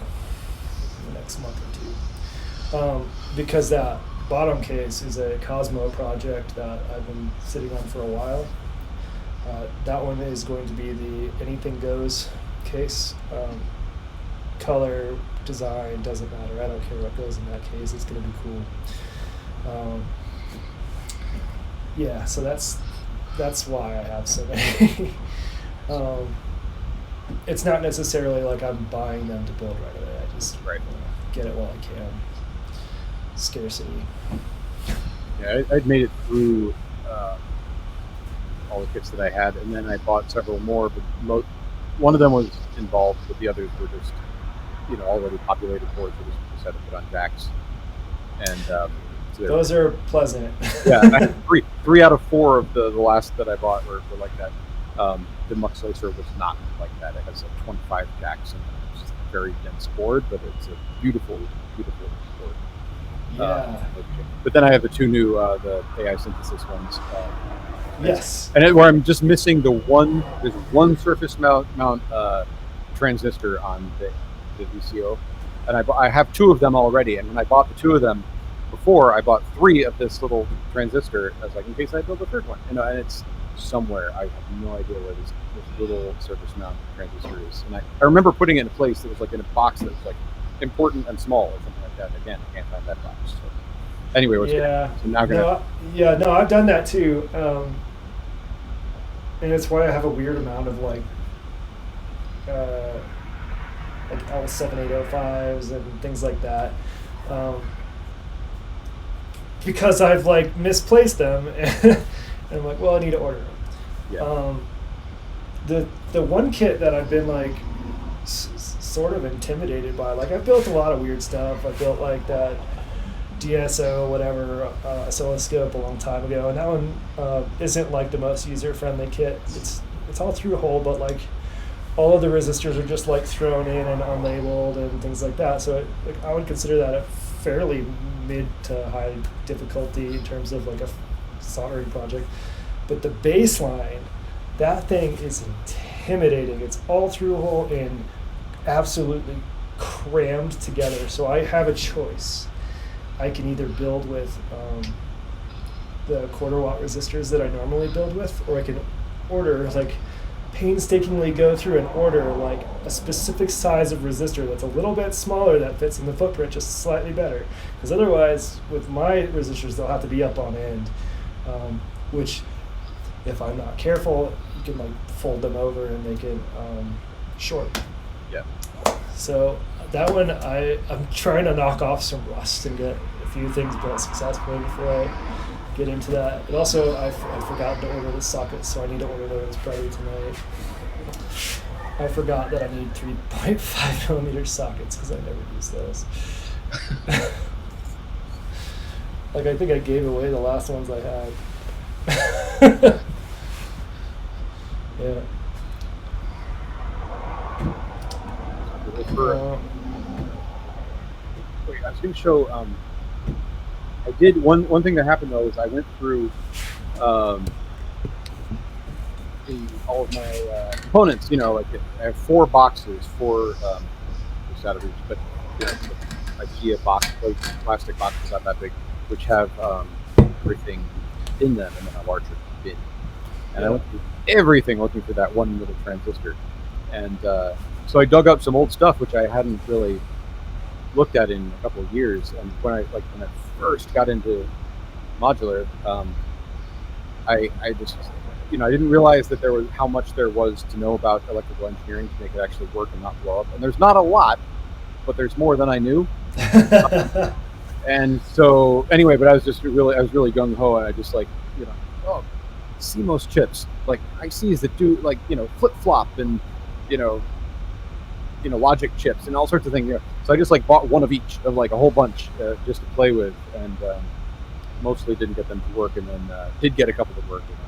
in the next month or 2. Because that bottom case is a Cosmo project that I've been sitting on for a while. That one is going to be the anything goes case. Color, design, doesn't matter. I don't care what goes in that case. It's going to be cool. Yeah, so that's why I have so many. It's not necessarily like I'm buying them to build right away. I just get it while I can. Scarcity. Yeah, I'd made it through all the kits that I had, and then I bought several more. But one of them was involved, but the others were just already populated boards. We just had to put on jacks, and so those are pleasant. Yeah, I had three out of 4 of the last that I bought were like that. The Mux Lacer was not like that. It has 25 jacks and it's a very dense board, but it's a beautiful, beautiful board. Yeah. But then I have the 2 new the AI synthesis ones. Yes. And where I'm just missing there's one surface mount transistor on the VCO, and I have 2 of them already. And when I bought the 2 of them before, I bought 3 of this little transistor. I was like, in case I build a 3rd one, and it's somewhere. I have no idea where this little surface mount transistor is. And I remember putting it in a place that was like in a box that was like important and small or something like that. Again, I can't find that box. So anyway, what's yeah. So now No, I've done that too. And it's why I have a weird amount of like L7805s and things like that. Because I've like misplaced them and I'm like, well, I need to order them. Yeah. The one kit that I've been like sort of intimidated by, like I've built a lot of weird stuff. I built like that DSO whatever oscilloscope a long time ago, and that one isn't like the most user-friendly kit. It's all through hole, but like all of the resistors are just like thrown in and unlabeled and things like that. So like I would consider that a fairly mid to high difficulty in terms of like a soldering project. But the baseline, that thing is intimidating. It's all through hole and absolutely crammed together. So I have a choice. I can either build with the 1/4 watt resistors that I normally build with, or I can order, like painstakingly go through and order like a specific size of resistor that's a little bit smaller that fits in the footprint just slightly better. Because otherwise, with my resistors, they'll have to be up on end, which if I'm not careful, you can like fold them over and make it short. Yeah. So that one, I'm trying to knock off some rust and get a few things built successfully before I get into that. But also, I forgot to order the sockets, so I need to order those probably tonight. I forgot that I need 3.5 millimeter sockets because I never use those. Like, I think I gave away the last ones I had. Yeah. Wait, I was going to show. I did one thing that happened though is I went through all of my components. You know, like I have 4 boxes, 4 just out of reach, but you know, IKEA box, like plastic boxes not that big, which have everything in them, and then a larger bin. And I went through everything looking for that one little transistor, and so I dug up some old stuff which I hadn't really looked at in a couple of years. And when I first got into modular, I just, you know, I didn't realize that there was how much there was to know about electrical engineering to make it actually work and not blow up. And there's not a lot, but there's more than I knew. And so anyway, but I was really gung ho, and I just like, you know, oh, CMOS chips, like ICs that do like, you know, flip flop, and you know, logic chips and all sorts of things. You know. So I just like bought one of each of like a whole bunch just to play with, and mostly didn't get them to work, and then did get a couple to work, and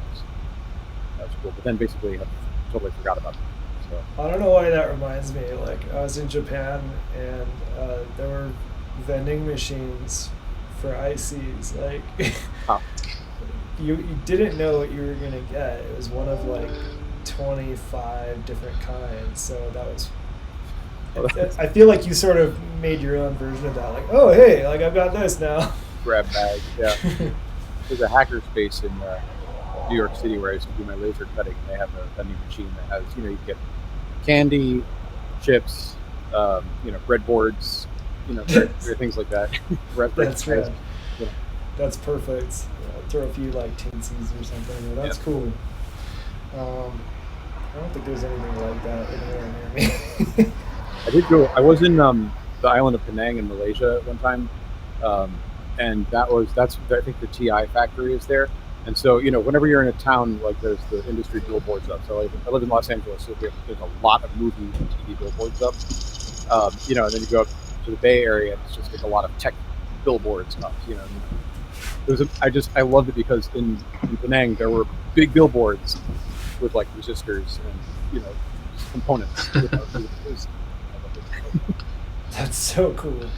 that was cool. But then basically I totally forgot about them. So I don't know why that reminds me. Like, I was in Japan, and there were vending machines for ICs. Like, you didn't know what you were gonna get. It was one of like 25 different kinds. So that was. I feel like you sort of made your own version of that. Like, oh hey, like I've got this now. Grab bag, yeah. There's a hackerspace in New York City where I used to do my laser cutting. They have a vending machine that has, you know, you get candy, chips, you know, breadboards, you know, things like that. That's right. Yeah. That's perfect. Throw a few like teensies or something. That's cool. I don't think there's anything like that anywhere near me. I was in the island of Penang in Malaysia one time, and that's I think the TI factory is there. And so, you know, whenever you're in a town, like there's the industry billboards up. So I live in Los Angeles, so there's a lot of movie and TV billboards up. You know, and then you go up to the Bay Area, and it's just like a lot of tech billboards up. You know, I loved it because in Penang there were big billboards with like resistors and, you know, components. You know, That's so cool.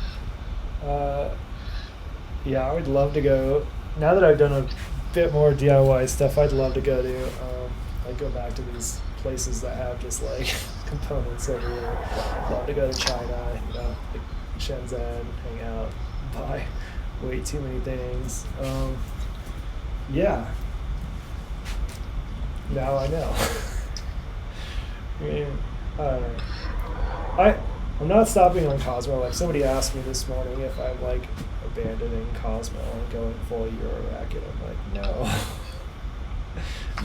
Yeah, I would love to go. Now that I've done a bit more DIY stuff, I'd love to go to. I'd go back to these places that have just like components everywhere. Love to go to China, you know, like Shenzhen, hang out, buy way too many things. Yeah. Now I know. I mean, I don't know. I'm not stopping on Cosmo. Like, somebody asked me this morning if I'm like abandoning Cosmo and going full Eurorack, and I'm like, no.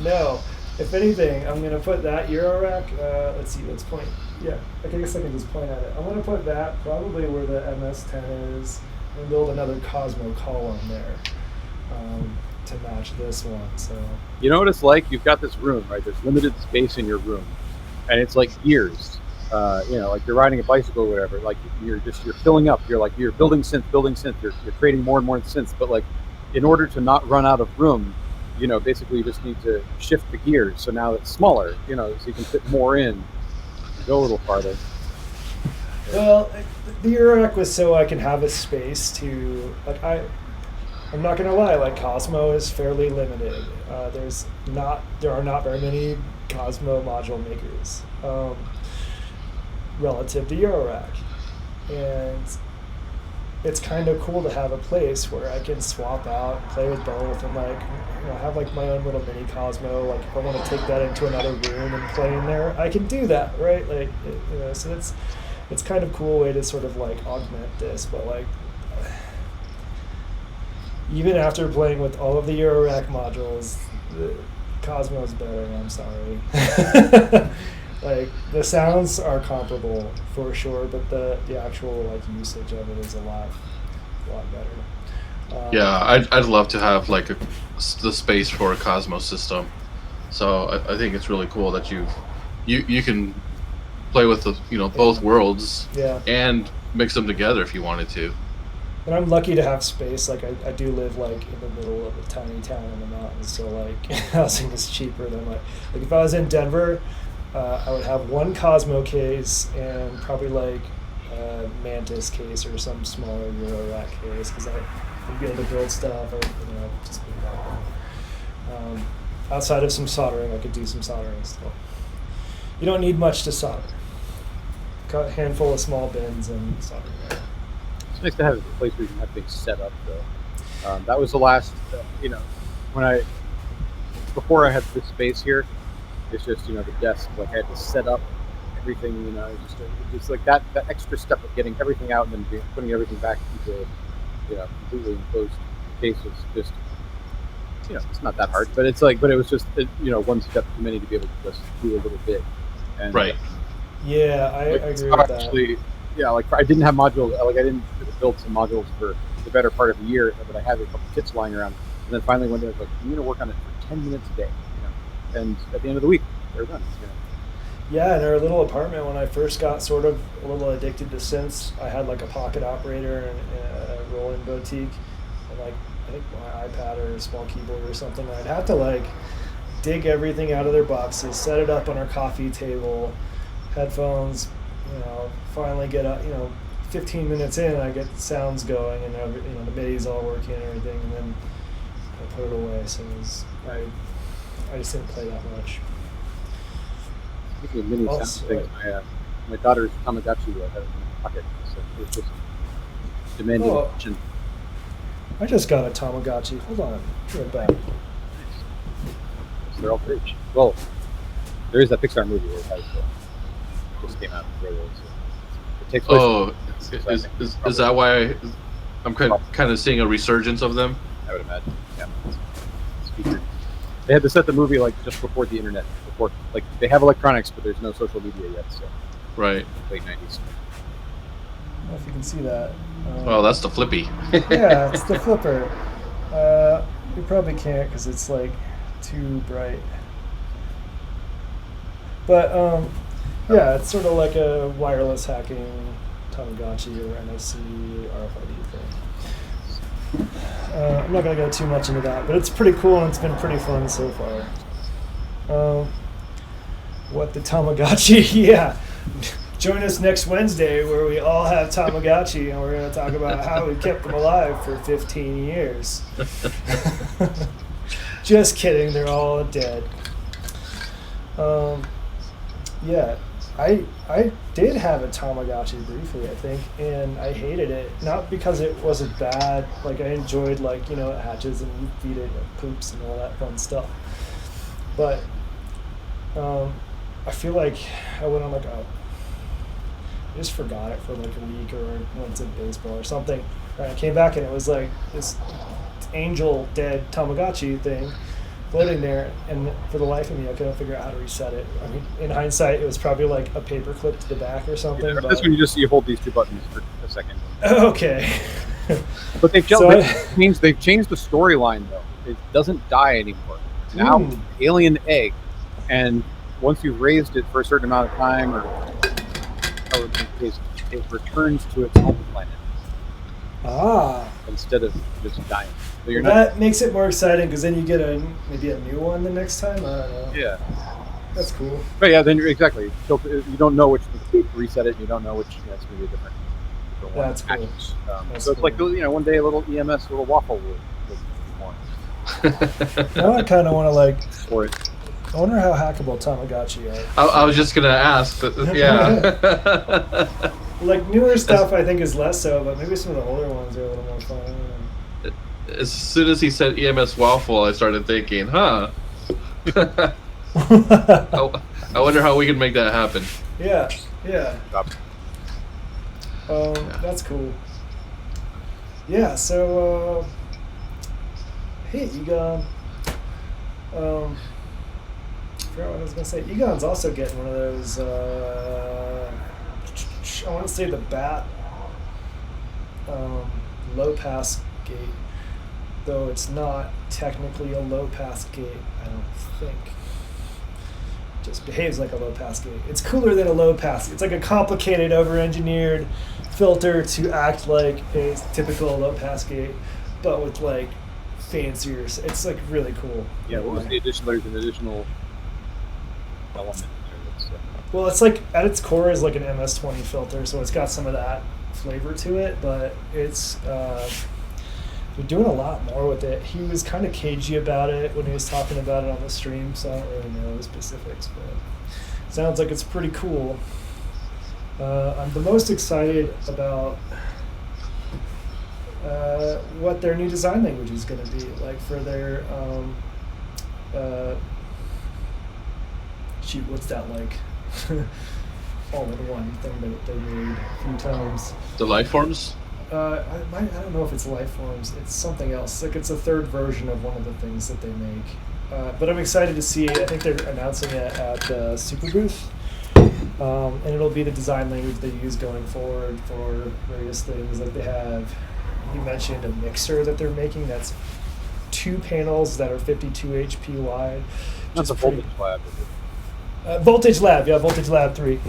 No. If anything, I'm gonna put that Eurorack. Let's see. Let's point. Yeah, I guess I can just point at it. I'm gonna put that probably where the MS10 is, and build another Cosmo column there to match this one. So. You know what it's like? You've got this room, right? There's limited space in your room, and it's like gears. You know, like you're riding a bicycle or whatever. Like you're filling up. You're building synth. You're creating more and more synths. But like, in order to not run out of room, you know, basically you just need to shift the gears. So now it's smaller. You know, so you can fit more in, go a little farther. Well, the Eurorack was so I can have a space to like I'm not gonna lie. Like, Cosmo is fairly limited. There are not very many Cosmo module makers. Relative to Eurorack, and it's kind of cool to have a place where I can swap out, play with both, and like, you know, have like my own little mini Cosmo. Like, if I want to take that into another room and play in there, I can do that, right? Like, you know, so it's kind of cool way to sort of like augment this, but like, even after playing with all of the Eurorack modules, the Cosmo's better. I'm sorry. Like the sounds are comparable for sure, but the actual like usage of it is a lot better. Yeah, I'd love to have like the space for a Cosmos system. So I think it's really cool that you can play with the both worlds Yeah, and mix them together if you wanted to. and I'm lucky to have space. Like I do live like in the middle of a tiny town in the mountains, so like housing is cheaper than like if I was in Denver, I would have one Cosmo case and probably like a Mantis case or some smaller Eurorack case because I'd be able to build stuff. Just be outside of some soldering, I could do some soldering still. You don't need much to solder. Got a handful of small bins and soldering. It's nice to have a place where you can have things set up, though. That was the last, when before I had this space here, it's just, the desk, like I had to set up everything, just like that extra step of getting everything out and then putting everything back into, completely enclosed case was just, it's not that hard, but it's like, but it was just, one step too many to be able to just do a little bit. And, Right. Yeah, I agree with that. actually, yeah, like I didn't have modules, like I didn't build some modules for the better part of a year, but I had a couple kits lying around. And then finally one day I was like, I'm going to work on it for 10 minutes a day, and at the end of the week, they're done. Yeah, in our little apartment, when I first got sort of a little addicted to synths, I had like a pocket operator and a Roland Boutique, and like I think my iPad or a small keyboard or something. I'd have to like dig everything out of their boxes, set it up on our coffee table, headphones. Finally get 15 minutes in, I get sounds going, and the MIDI's all working and everything, and then I put it away. So I just didn't play that much. Speaking of mini sound things, my daughter's Tamagotchi I had in my pocket, so it was just demanding attention. I just got a Tamagotchi. Hold on, be right back. So they're all rich. Well, there is that Pixar movie where it has just came out. So it takes place. Oh, is that why I'm kind of seeing a resurgence of them? I would imagine. Yeah. Speaker. They had to set the movie like just before the internet. Before, like they have electronics, but there's no social media yet. So right. Late 90s. I don't know if you can see that. Oh, that's the Flippy. Yeah, it's the flipper. You probably can't because it's like too bright. But yeah, it's sort of like a wireless hacking Tamagotchi or NFC RFID thing. I'm not going to go too much into that, but it's pretty cool and it's been pretty fun so far. What the Tamagotchi? Yeah. Join us next Wednesday where we all have Tamagotchi and we're going to talk about how we kept them alive for 15 years. Just kidding, they're all dead. Yeah, I did have a Tamagotchi briefly, I think, and I hated it. Not because it wasn't bad, like I enjoyed it hatches and you feed it and poops and all that fun stuff. But I feel like I went on I just forgot it for like a week or went to baseball or something. And I came back and it was like this angel dead Tamagotchi thing floating there, and for the life of me I couldn't figure out how to reset it. I mean, in hindsight it was probably like a paper clip to the back or something. Yeah, that's when you hold these two buttons for a second. Okay. But they've changed the storyline though. It doesn't die anymore. Now it's an alien egg, and once you've raised it for a certain amount of time or however many days, it returns to its home planet. Instead of just dying. So that makes it more exciting because then you get maybe a new one the next time. I don't know. Yeah. That's cool. But yeah, then exactly. You don't know which to reset it. You don't know which. It's going to be a different one. That's cool. So it's like one day a little EMS, a little waffle will be born. Now I kind of want to for it. I wonder how hackable Tamagotchi are. I was just gonna ask, but yeah. Like newer stuff, I think is less so, but maybe some of the older ones are a little more fun. As soon as he said EMS waffle, I started thinking, huh? I wonder how we can make that happen. Yeah. That's cool. Yeah. So, hey, you got. forgot what I was gonna say. Egon's also getting one of those. I want to say the Bat low pass gate, though it's not technically a low pass gate. I don't think. It just behaves like a low pass gate. It's cooler than a low pass. It's like a complicated, over-engineered filter to act like a typical low pass gate, but with like fancier. It's like really cool. Yeah, what was the addition? There's an additional element there. That's, Well, it's like at its core is like an MS-20 filter, so it's got some of that flavor to it, but it's they're doing a lot more with it. He was kind of cagey about it when he was talking about it on the stream, so I don't really know the specifics, but it sounds like it's pretty cool. I'm the most excited about what their new design language is going to be, like for their shoot, what's that like? All-in-one thing that they made a few times. The life forms. I don't know if it's life forms. It's something else. Like it's a third version of one of the things that they make. But I'm excited to see it. I think they're announcing it at the Super Booth. And it'll be the design language they use going forward for various things. Like they have, you mentioned a mixer that they're making that's 2 panels that are 52 HP wide. that's a voltage lab. Is it? Voltage Lab, yeah, Voltage Lab 3. I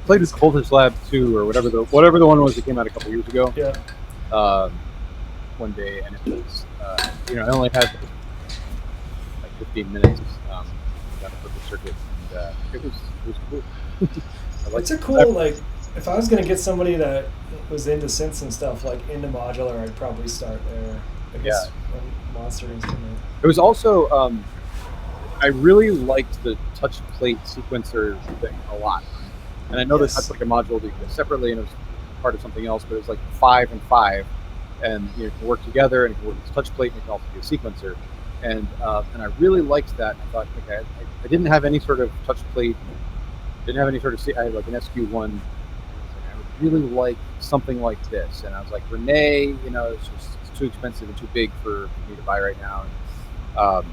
played with Voltage Lab 2 or whatever the one was that came out a couple years ago. Yeah. One day, and it was it only had like 15 minutes down the purple circuit, and it was cool. It's a cool, like, if I was going to get somebody that was into synths and stuff, like into modular, I'd probably start there. I guess when Monster Instrument. It was also I really liked the touch plate sequencer thing a lot, and I know that that's like a module that you get separately, and it was part of something else, but it was like 5 and 5, and it can work together, and it can work as touch plate, and it can also be a sequencer, and I really liked that. I thought, okay, I didn't have any sort of touch plate, didn't have any sort of I had like an SQ1. I would really like something like this, and I was like, Renee, it's too expensive and too big for me to buy right now. And,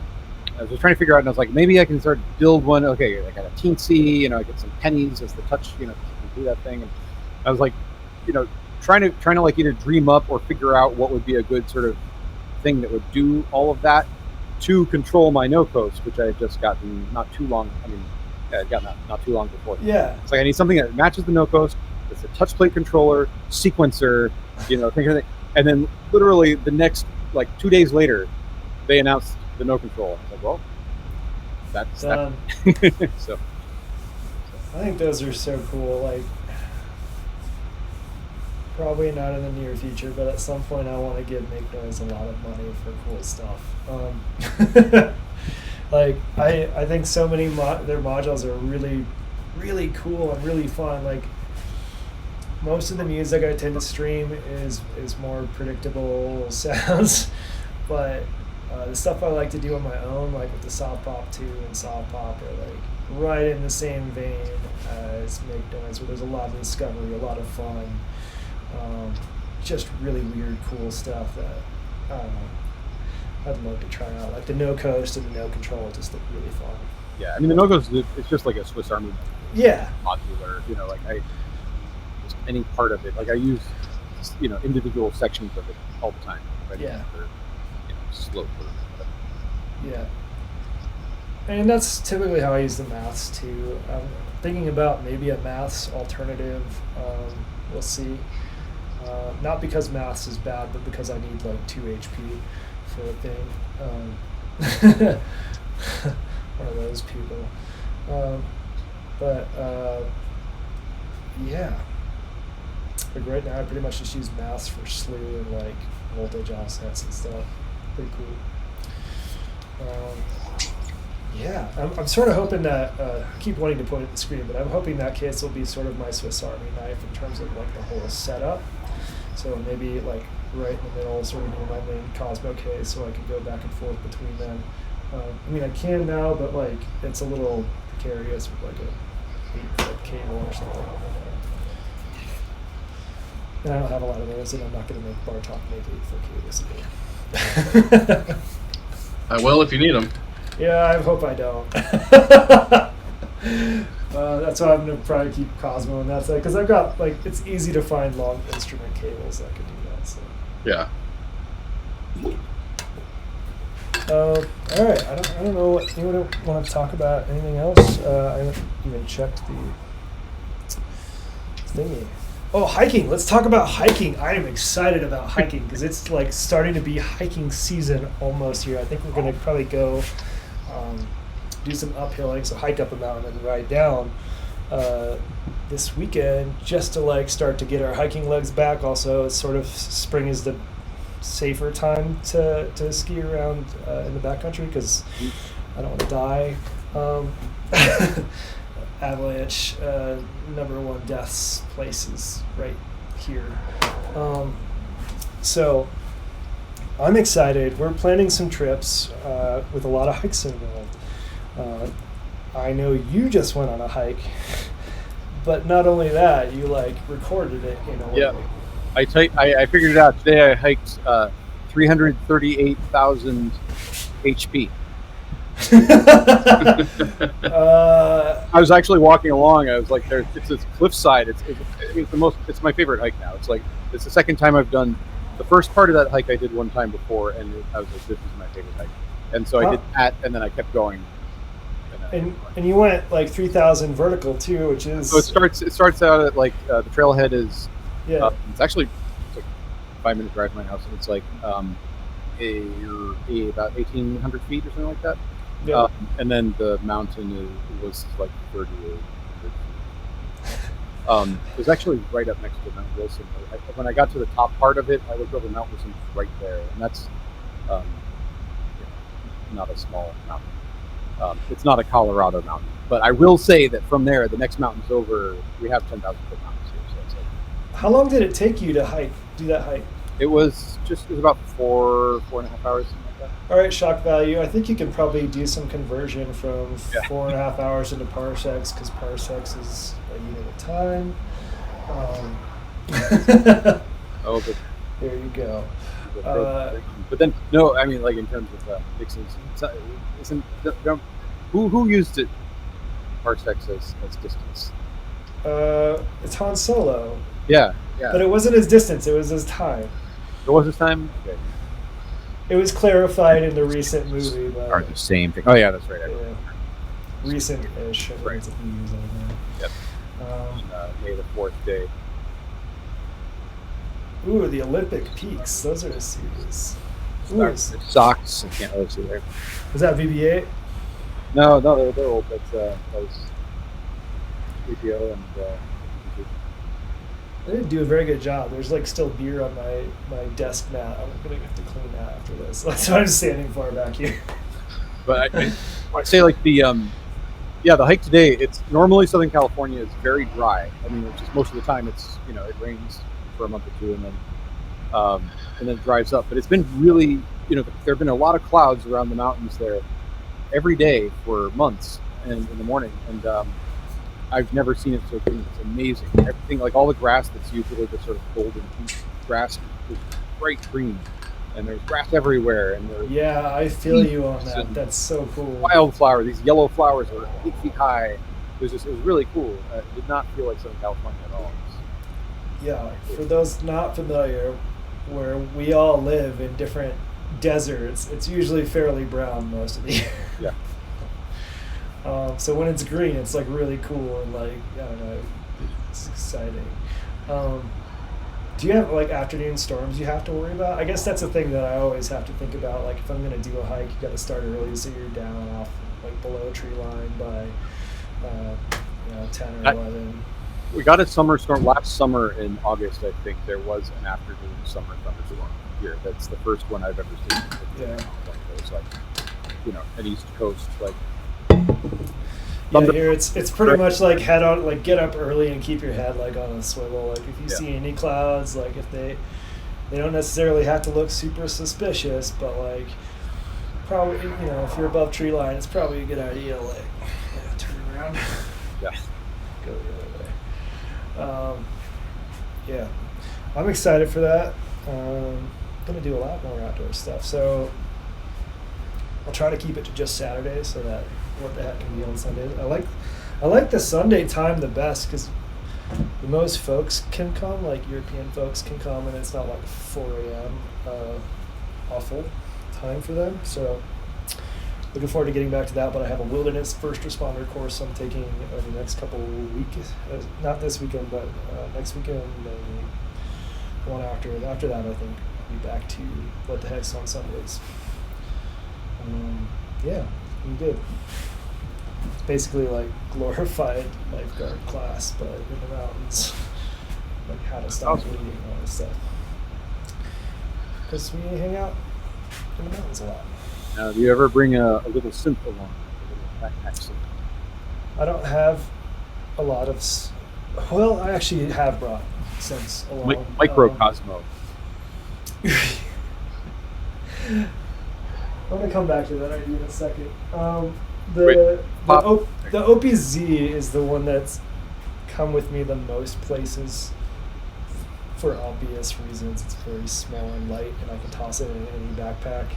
I was just trying to figure out, and I was like, maybe I can start to build one. Okay, I got a teensy, I get some pennies as the touch, do that thing. And I was like, trying to like either dream up or figure out what would be a good sort of thing that would do all of that to control my no coast, which I had just gotten not too long. I got not too long before. Yeah. It's like I need something that matches the no coast. It's a touch plate controller, sequencer, thing. And then literally the next, like 2 days later, they announced the no control. I was like, well, that's done. That. So I think those are so cool. Like, probably not in the near future, but at some point I want to give Make Noise a lot of money for cool stuff. Like, I think so many their modules are really, really cool and really fun. Like, most of the music I tend to stream is more predictable sounds, but the stuff I like to do on my own, like with the Soft Pop 2 and Soft Pop, are like right in the same vein as Make Noise, where there's a lot of discovery, a lot of fun, just really weird, cool stuff that I don't know. I'd love to try out. Like the No Coast and the No Control just look really fun. Yeah, I mean the No Coast, it's just like a Swiss Army modular. Just any part of it. Like I use individual sections of it all the time. Right? Yeah. For, slope or whatever. Yeah. And that's typically how I use the maths too. I'm thinking about maybe a maths alternative. We'll see. Not because maths is bad, but because I need like 2 HP for a thing. One of those people. Yeah. Like right now I pretty much just use maths for slew and like voltage offsets and stuff. Pretty cool. Yeah, I'm sort of hoping that, I keep wanting to point at the screen, but I'm hoping that case will be sort of my Swiss Army knife in terms of like the whole setup. So maybe like right in the middle, sort of near my main Cosmo case, so I can go back and forth between them. I can now, but like it's a little precarious with like a 8-foot cable or something. And I don't have a lot of those, and I'm not going to make Bartok make 8-foot cables again. I will if you need them. Yeah, I hope I don't. That's why I'm gonna probably keep Cosmo and that's it, because I've got like it's easy to find long instrument cables that can do that. So. Yeah. All right. I don't know what anyone want to talk about. Anything else? I haven't even checked the thingy. Oh, hiking. Let's talk about hiking. I am excited about hiking because it's like starting to be hiking season almost here. I think we're going to probably go do some uphilling, so hike up a mountain and ride down this weekend just to like start to get our hiking legs back. Also, it's sort of spring is the safer time to ski around in the backcountry because I don't want to die. Avalanche, #1 deaths places right here. So I'm excited. We're planning some trips with a lot of hikes involved. I know you just went on a hike, but not only that, you like recorded it in a way. Yeah. I figured it out today. I hiked 338,000 HP. I was actually walking along. I was like, it's this cliffside. It's my favorite hike now. It's the second time I've done. The first part of that hike I did one time before, and I was like, this is my favorite hike. And so I did that, and then I kept going. And you went like 3,000 vertical too, which is. So it starts out at like the trailhead is. Yeah. It's like a 5-minute drive from my house, and it's like about 1,800 feet or something like that. Yeah. And then the mountain was like 3,800 feet. It was actually right up next to Mount Wilson. When I got to the top part of it, I looked over Mount Wilson right there, and that's not a small mountain. It's not a Colorado mountain, but I will say that from there, the next mountain's over. We have 10,000 foot mountains here, so it's like. How long did it take you to do that hike? It was about 4.5 hours, something like that. All right, shock value. I think you can probably do some conversion from 4.5 hours into parsecs because parsecs is a unit of time. Oh, but there you go. But then, no, I mean, like in terms of Nixon's, who used it parsecs as distance? It's Han Solo. Yeah. But it wasn't his distance; it was his time. It was his time. Okay. It was clarified in the recent movie, but Are the same thing? Oh yeah, that's right. Yeah. Recent-ish. Right. It's a few years old now. Yep. May the 4th day. Ooh, the Olympic Peaks. Those are serious. Socks. I can't really see there. Was that VB8? No, they're old. That was VPO and. They didn't do a very good job. There's like still beer on my desk mat. I'm gonna have to clean that after this. That's why I'm standing far back here. But I say like the hike today. It's normally Southern California is very dry. I mean, it's just most of the time it rains for a month or two and then it dries up. But it's been really there have been a lot of clouds around the mountains there every day for months and in the morning and. I've never seen it so green. It's amazing. Everything, like all the grass that's usually the sort of golden pink grass, is bright green, and there's grass everywhere. And yeah, I feel you on that. That's so cool. Wildflower. These yellow flowers are 8 feet high. It was really cool. It did not feel like Southern California at all. Yeah, for those not familiar, where we all live in different deserts, it's usually fairly brown most of the year. Yeah. So when it's green, it's like really cool and like I don't know, it's exciting. Do you have like afternoon storms you have to worry about? I guess that's a thing that I always have to think about. Like if I'm gonna do a hike, you got to start early so you're down off like below tree line by 10 or 11. We got a summer storm last summer in August. I think there was an afternoon summer thunderstorm here. That's the first one I've ever seen. Yeah. It was like an East Coast like. Yeah, here it's pretty much like get up early and keep your head like on a swivel. Like if you see any clouds, like if they don't necessarily have to look super suspicious, but like probably if you're above tree line, it's probably a good idea to like turn around. Yeah. Go the other way. Yeah, I'm excited for that. Gonna do a lot more outdoor stuff. So I'll try to keep it to just Saturdays so that What the Heck can be on Sundays. I like the Sunday time the best because the most folks can come, like European folks can come, and it's not like 4 a.m. Awful time for them. So looking forward to getting back to that. But I have a wilderness first responder course I'm taking over the next couple weeks. Not this weekend, but next weekend and one after. After that, I think I'll be back to What the Heck's on Sundays. Yeah, we good. It's basically like glorified lifeguard class, but in the mountains, like how to stop bleeding and all this stuff. Because we hang out in the mountains a lot. Now, do you ever bring a little synth along? A little backpack synth? I don't have a lot of. Well, I actually have brought synths along. Microcosmo. I'm gonna come back to that idea in a second. The OPZ is the one that's come with me the most places for obvious reasons. It's very small and light, and I can toss it in any backpack.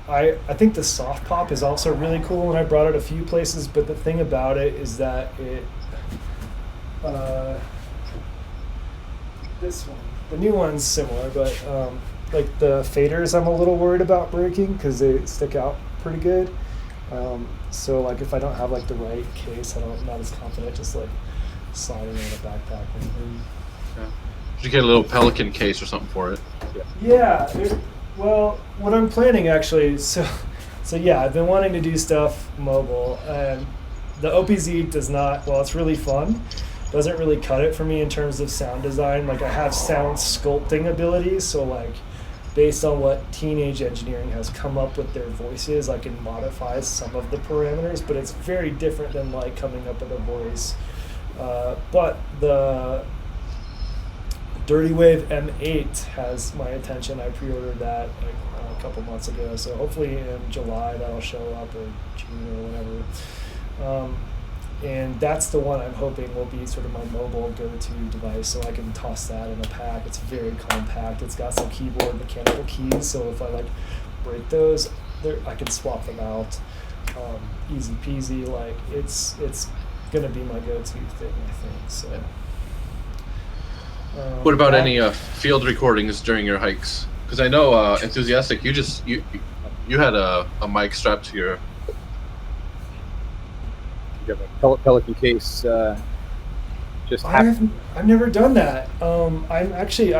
I think the soft pop is also really cool, and I brought it a few places. But the thing about it is that it, this one, the new one's similar, but like the faders, I'm a little worried about breaking because they stick out pretty good. So like if I don't have like the right case, I'm not as confident just like sliding in a backpack. Yeah. Should you get a little Pelican case or something for it? Yeah. Well, what I'm planning actually, so yeah, I've been wanting to do stuff mobile, and the OPZ does not. Well, it's really fun. Doesn't really cut it for me in terms of sound design. Like I have sound sculpting abilities, so like based on what Teenage Engineering has come up with their voices, I can modify some of the parameters, but it's very different than like coming up with a voice. But the Dirty Wave M8 has my attention. I pre-ordered that like a couple months ago, so hopefully in July that'll show up, or June or whatever. And that's the one I'm hoping will be sort of my mobile go-to device, so I can toss that in a pack. It's very compact. It's got some keyboard mechanical keys, so if I like break those, I can swap them out. Easy peasy. Like it's gonna be my go-to thing, I think. So. What about any field recordings during your hikes? Because I know Enthusiastic, you had a mic strapped to your. You have a Pelican case. I've never done that. I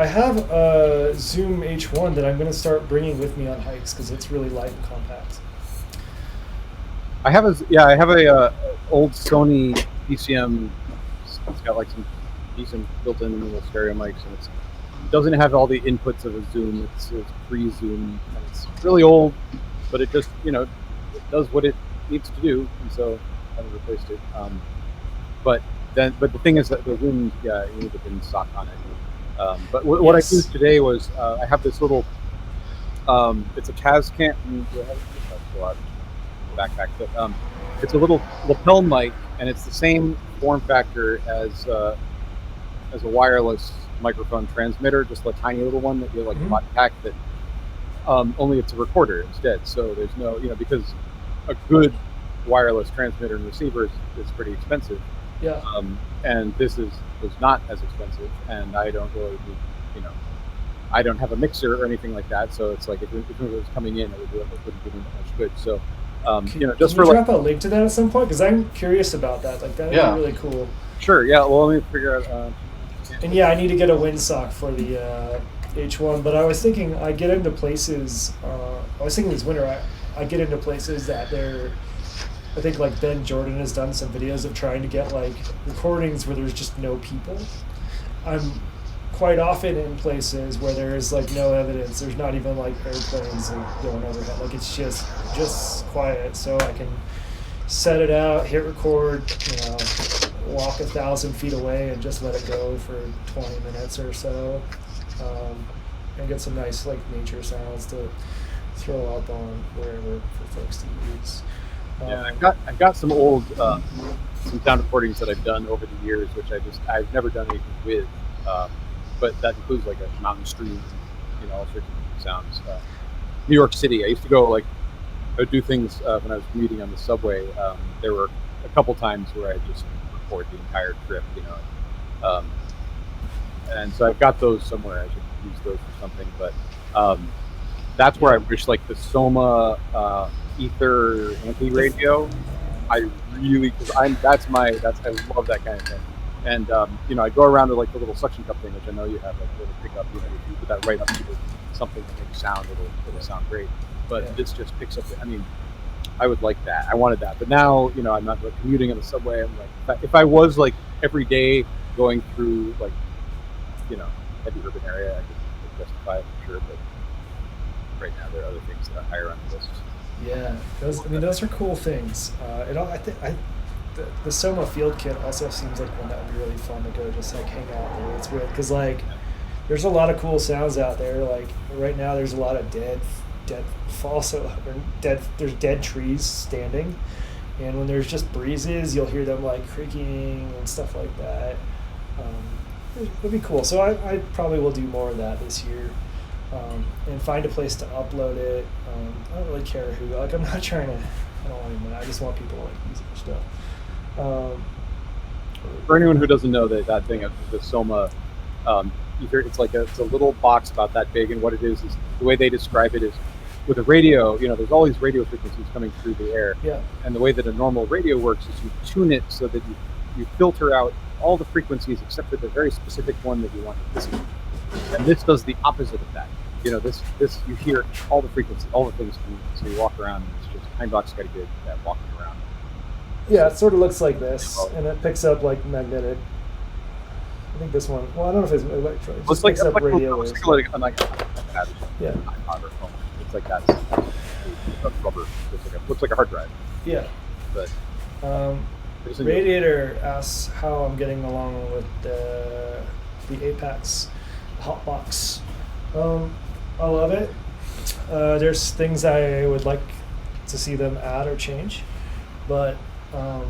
have a Zoom H1 that I'm going to start bringing with me on hikes because it's really light and compact. I have a old Sony DCM. It's got like some decent built-in little stereo mics, and it doesn't have all the inputs of a Zoom. It's pre-Zoom, and it's really old, but it just it does what it needs to do, and so I haven't replaced it. But the thing is that the Zoom, you need to put stock on it. But what I used today was I have this little. It's a Tascam backpack, but it's a little lapel mic, and it's the same form factor as a wireless microphone transmitter, just a tiny little one that you like body pack that. Only it's a recorder instead, so there's no because a good wireless transmitter and receiver is pretty expensive. Yeah. And this was not as expensive, and I don't really need, I don't have a mixer or anything like that, so it's like if it was coming in, it wouldn't do me much good. So, just can for you drop a link to that at some point? Because I'm curious about that. Like that would be really cool. Sure. Yeah. Well, let me figure out. And yeah, I need to get a windsock for the H1. But I was thinking, I get into places. I was thinking this winter, I get into places that they're. I think like Ben Jordan has done some videos of trying to get like recordings where there's just no people. I'm quite often in places where there's like no evidence. There's not even like airplanes going overhead. Like it's just quiet. So I can set it out, hit record, walk 1,000 feet away and just let it go for 20 minutes or so, and get some nice like nature sounds to throw up on wherever for folks to use. I've got some old some sound recordings that I've done over the years, which I've never done anything with, but that includes like a mountain stream, all sorts of sounds. New York City. I used to go like I would do things when I was commuting on the subway. There were a couple times where I just record the entire trip, um, and so I've got those somewhere. I should use those for something, but that's where I wish like the Soma Ether anti-radio. I really because I love that kind of thing. And I go around to like the little suction cup thing, which I know you have, like a little pickup. If you put that right up to something to make sound, it'll sound great. But Yeah. this just picks up. I mean, I would like that. I wanted that, but now I'm not like commuting on the subway. I'm like, if I was like every day going through like heavy urban area, I could justify it for sure. But right now, there are other things that are higher on the list. Yeah, those are cool things. I think the Soma Field Kit also seems like one that would be really fun to go just like hang out there. It's weird because like there's a lot of cool sounds out there. Like right now, there's a lot of dead there's dead trees standing, and when there's just breezes, you'll hear them like creaking and stuff like that. It'd be cool. So I probably will do more of that this year. And find a place to upload it. I don't really care who. Like, I'm not trying to. I don't want anyone. I just want people to like use it for stuff. For anyone who doesn't know that thing of the Soma Ether, it's a little box about that big, and what it is the way they describe it is with a radio. There's all these radio frequencies coming through the air, Yeah. and the way that a normal radio works is you tune it so that you filter out all the frequencies except for the very specific one that you want to listen to. And this does the opposite of that. This you hear all the frequencies, all the things coming. So you walk around, and it's just Heimbach's got a good at walking around. Yeah, it sort of looks like this, and it picks up like magnetic. I think this one. Well, I don't know if it's electric. It just picks up radio waves. like an iPad, Yeah. iPod or phone. It's like that. Rubber. Looks like a hard drive. Yeah. But Radiator asks how I'm getting along with the Apex Hotbox. I love it. There's things I would like to see them add or change, but I'm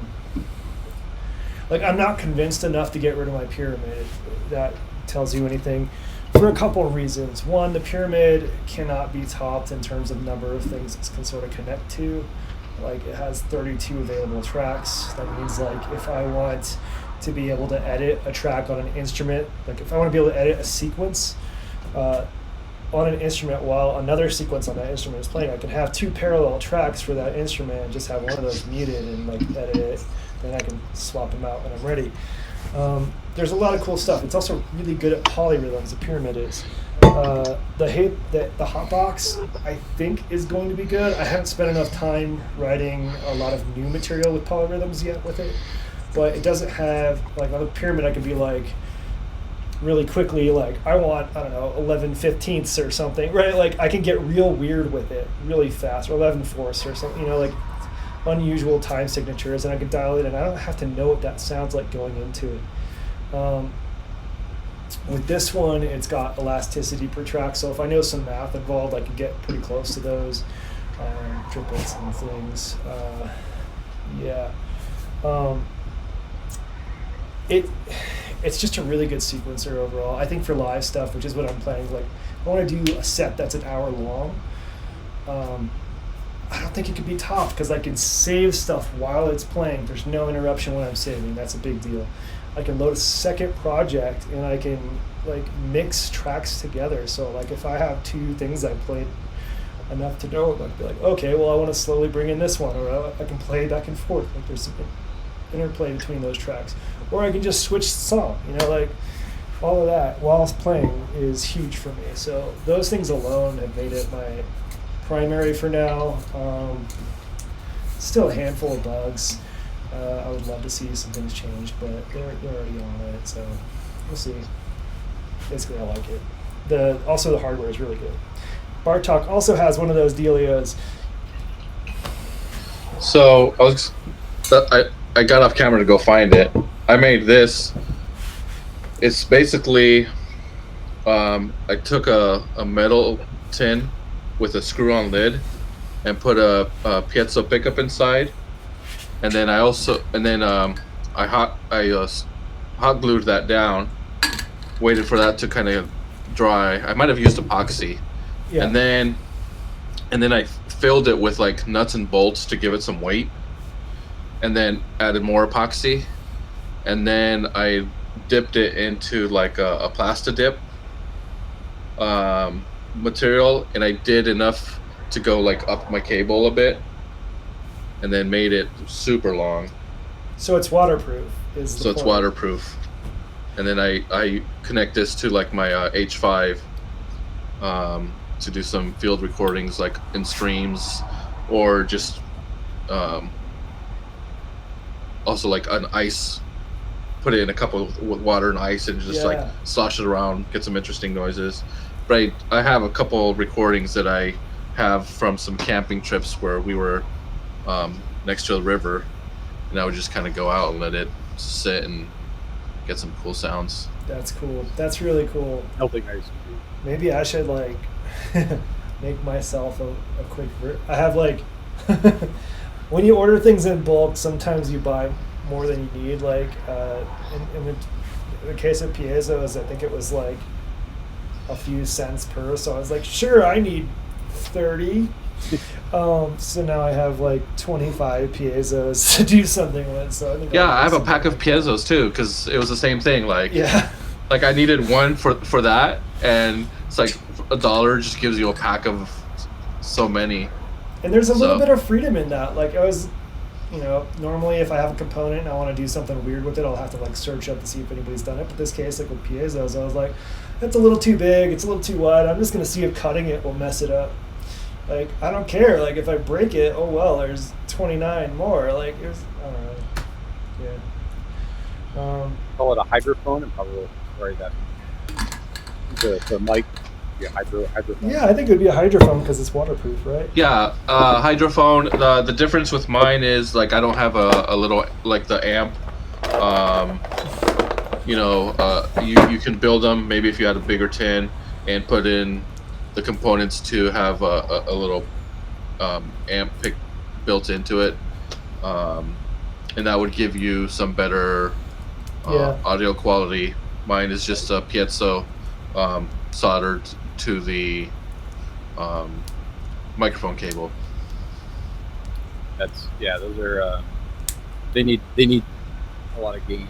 not convinced enough to get rid of my pyramid. If that tells you anything, for a couple of reasons. One, the pyramid cannot be topped in terms of number of things it can sort of connect to. Like, it has 32 available tracks. That means like if I want to be able to edit a track on an instrument, like if I want to be able to edit a sequence on an instrument while another sequence on that instrument is playing, I can have two parallel tracks for that instrument and just have one of those muted and like edit it. Then I can swap them out when I'm ready. There's a lot of cool stuff. It's also really good at polyrhythms. The pyramid is. The Hotbox, I think, is going to be good. I haven't spent enough time writing a lot of new material with polyrhythms yet with it, but it doesn't have like on the pyramid. I can be like really quickly like I want 11/15ths or something, right? Like I can get real weird with it really fast, or 11/4ths or something. Like unusual time signatures, and I can dial it in. I don't have to know what that sounds like going into it. With this one, it's got elasticity per track, so if I know some math involved, I can get pretty close to those triplets and things. It's just a really good sequencer overall. I think for live stuff, which is what I'm planning, like I want to do a set that's an hour long. I don't think it could be topped because I can save stuff while it's playing. There's no interruption when I'm saving. That's a big deal. I can load a second project and I can like mix tracks together. So like if I have two things I played enough to know, I'd be like, okay, well I want to slowly bring in this one, or I can play back and forth. Like there's some interplay between those tracks, or I can just switch song. Like all of that while it's playing is huge for me. So those things alone have made it my primary for now. Still a handful of bugs. I would love to see some things changed, but they're already on it, so we'll see. Basically, I like it. Also the hardware is really good. Bartok also has one of those dealios. So I got off camera to go find it. I made this. It's basically I took a metal tin with a screw-on lid and put a piezo pickup inside, and then I hot glued that down. Waited for that to kind of dry. I might have used epoxy, Yeah. and then and then I filled it with like nuts and bolts to give it some weight, and then added more epoxy, and then I dipped it into like a Plasta dip material, and I did enough to go like up my cable a bit, and then made it super long. So it's waterproof. So it's waterproof, and then I connect this to like my H5 to do some field recordings like in streams, or just also like an ice, put it in a cup with water and ice and just like slosh it around, get some interesting noises. But I have a couple recordings that I have from some camping trips where we were next to a river, and I would just kind of go out and let it sit and get some cool sounds. That's cool. That's really cool. Melting ice. Maybe I should like make myself a quick. I have like when you order things in bulk, sometimes you buy more than you need. Like in the case of piezos, I think it was like a few cents per. So I was like, sure, I need 30. So now I have like 25 piezos to do something with. So I think I have a pack of piezos too, because it was the same thing. Like like I needed one for that, and it's like $1 just gives you a pack of so many. And there's a little bit of freedom in that. Like I was, normally if I have a component and I want to do something weird with it, I'll have to like search up to see if anybody's done it. But this case, like with piezos, I was like, that's a little too big. It's a little too wide. I'm just gonna see if cutting it will mess it up. Like I don't care. Like if I break it, oh well. There's 29 more. Like I don't know. Yeah. Call it a hydrophone and probably worry that the mic. Hydrophone. Yeah, I think it would be a hydrophone because it's waterproof, right? Yeah, hydrophone. The difference with mine is like I don't have a little like the amp. You can build them maybe if you had a bigger tin and put in the components to have a little amp pick built into it, and that would give you some better audio quality. Mine is just a piezo soldered to the microphone cable. Those are they need a lot of gain.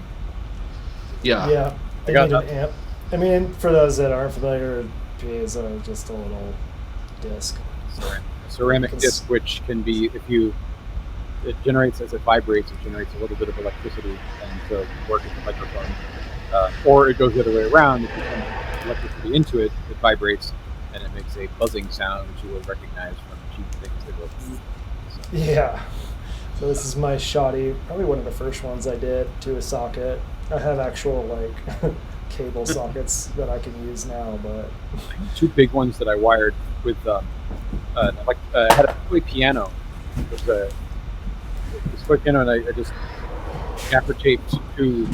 Yeah, they need an amp. I mean, for those that aren't familiar, piezo is just a little disc. Ceramic disc, which can be, it generates, as it vibrates, it generates a little bit of electricity, and so it can work with the microphone. Or it goes the other way around. If you put electricity into it, it vibrates, and it makes a buzzing sound, which you would recognize from cheap things that go through. Yeah. So this is my shoddy, probably one of the first ones I did to a socket. I have actual like cable sockets that I can use now, but two big ones that I wired with I had a toy piano. It was this toy piano, and I just gaffer taped two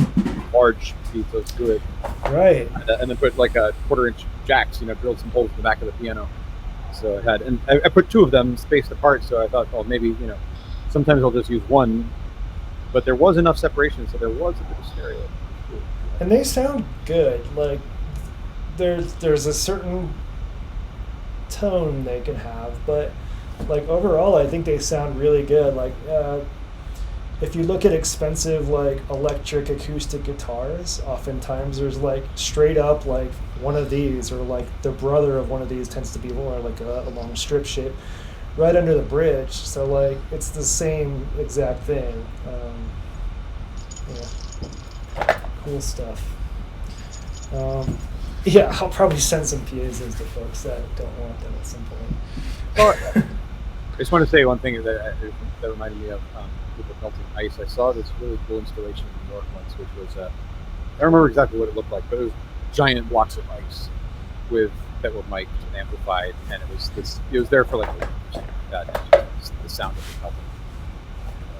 large pieces to it. Right. And then put like a 1/4-inch jacks, drilled some holes in the back of the piano. So it had, and I put two of them spaced apart. So I thought, well, maybe sometimes I'll just use one. But there was enough separation, so there was a bit of stereo. And they sound good. Like there's a certain tone they can have, but like overall, I think they sound really good. Like if you look at expensive like electric acoustic guitars, oftentimes there's like straight up like one of these, or like the brother of one of these tends to be more like a long strip shape right under the bridge. So like it's the same exact thing. Cool stuff. I'll probably send some piezos to folks that don't want them at some point. Well, I just want to say one thing that reminded me of people melting ice. I saw this really cool installation in New York once, which was I don't remember exactly what it looked like, but it was giant blocks of ice that were mic'd and amplified, and it was there for like the sound of it melting.